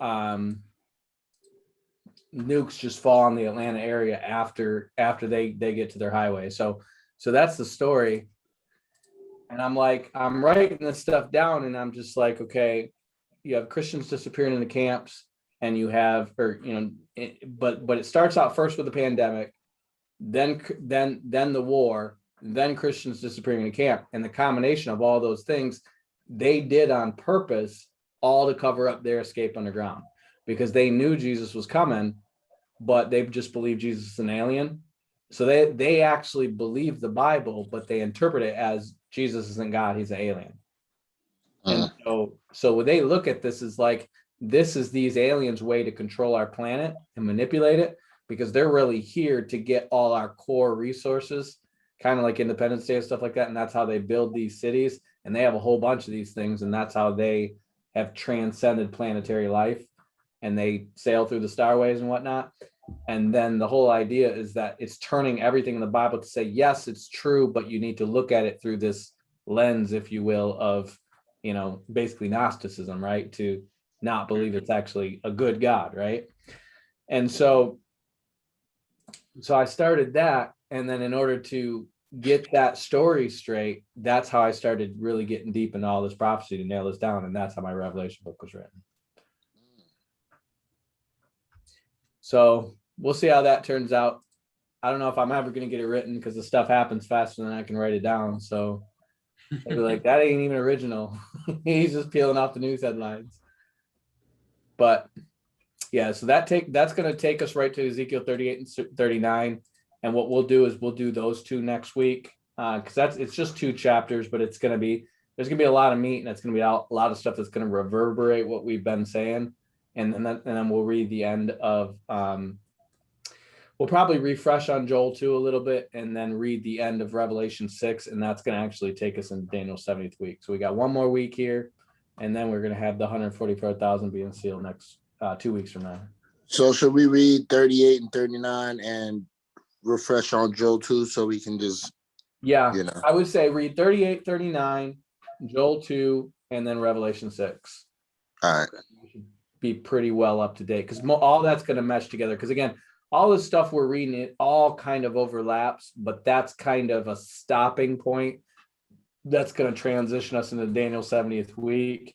nukes just fall on the Atlanta area after they get to their highway. So that's the story. And I'm writing this stuff down, and I'm just like, okay, you have Christians disappearing in the camps, and you have, but it starts out first with the pandemic, then the war, then Christians disappearing in the camp. And the combination of all those things, they did on purpose, all to cover up their escape underground, because they knew Jesus was coming, but they just believed Jesus is an alien. So they actually believe the Bible, but they interpret it as Jesus isn't God, he's an alien. And so when they look at this, is like, this is these aliens' way to control our planet and manipulate it, because they're really here to get all our core resources, kind of like Independence Day and stuff like that. And that's how they build these cities. And they have a whole bunch of these things. And that's how they have transcended planetary life. And they sail through the starways and whatnot. And then the whole idea is that it's turning everything in the Bible to say, yes, it's true, but you need to look at it through this lens, if you will, of, basically Gnosticism, right? To not believe it's actually a good God, right? And so I started that. And then in order to get that story straight, that's how I started really getting deep into all this prophecy to nail this down. And that's how my Revelation book was written. So we'll see how that turns out. I don't know if I'm ever going to get it written because the stuff happens faster than I can write it down. So they'll be like, that ain't even original. He's just peeling off the news headlines. But yeah, so that's going to take us right to Ezekiel 38 and 39. And what we'll do is we'll do those two next week because it's just 2 chapters, but there's going to be a lot of meat and it's going to be a lot of stuff that's going to reverberate what we've been saying. And then we'll read the end of we'll probably refresh on Joel 2 a little bit and then read the end of Revelation 6. And that's going to actually take us into Daniel's 70th week. So we got 1 more week here. And then we're going to have the 144,000 being sealed next 2 weeks from now. So should we read 38 and 39 and refresh on Joel 2 so we can just, Yeah, I would say read 38, 39, Joel 2, and then Revelation 6. All right. We should be pretty well up to date because all that's going to mesh together. Because again, all the stuff we're reading, it all kind of overlaps, but that's kind of a stopping point. That's going to transition us into Daniel's 70th week.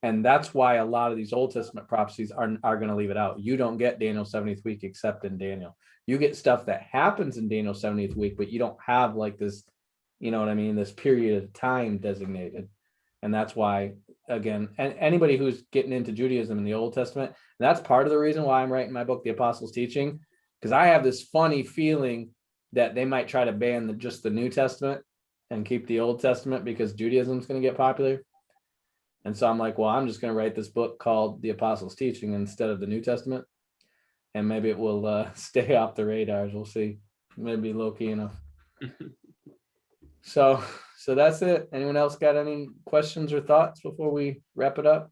And that's why a lot of these Old Testament prophecies are going to leave it out. You don't get Daniel's 70th week except in Daniel. You get stuff that happens in Daniel's 70th week, but you don't have like this, you know what I mean, this period of time designated. And that's why, again, anybody who's getting into Judaism in the Old Testament, that's part of the reason why I'm writing my book, The Apostles' Teaching, because I have this funny feeling that they might try to ban just the New Testament and keep the Old Testament because Judaism is going to get popular. And so I'm like, well, I'm just going to write this book called The Apostles' Teaching instead of the New Testament. And maybe it will stay off the radars. We'll see. Maybe low key enough. So that's it. Anyone else got any questions or thoughts before we wrap it up?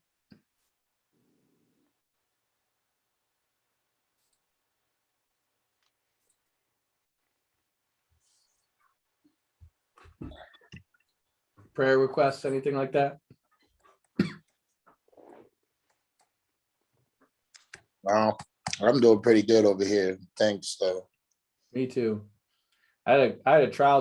Prayer requests, anything like that? Wow. I'm doing pretty good over here. Thanks, though. Me too. I had a trial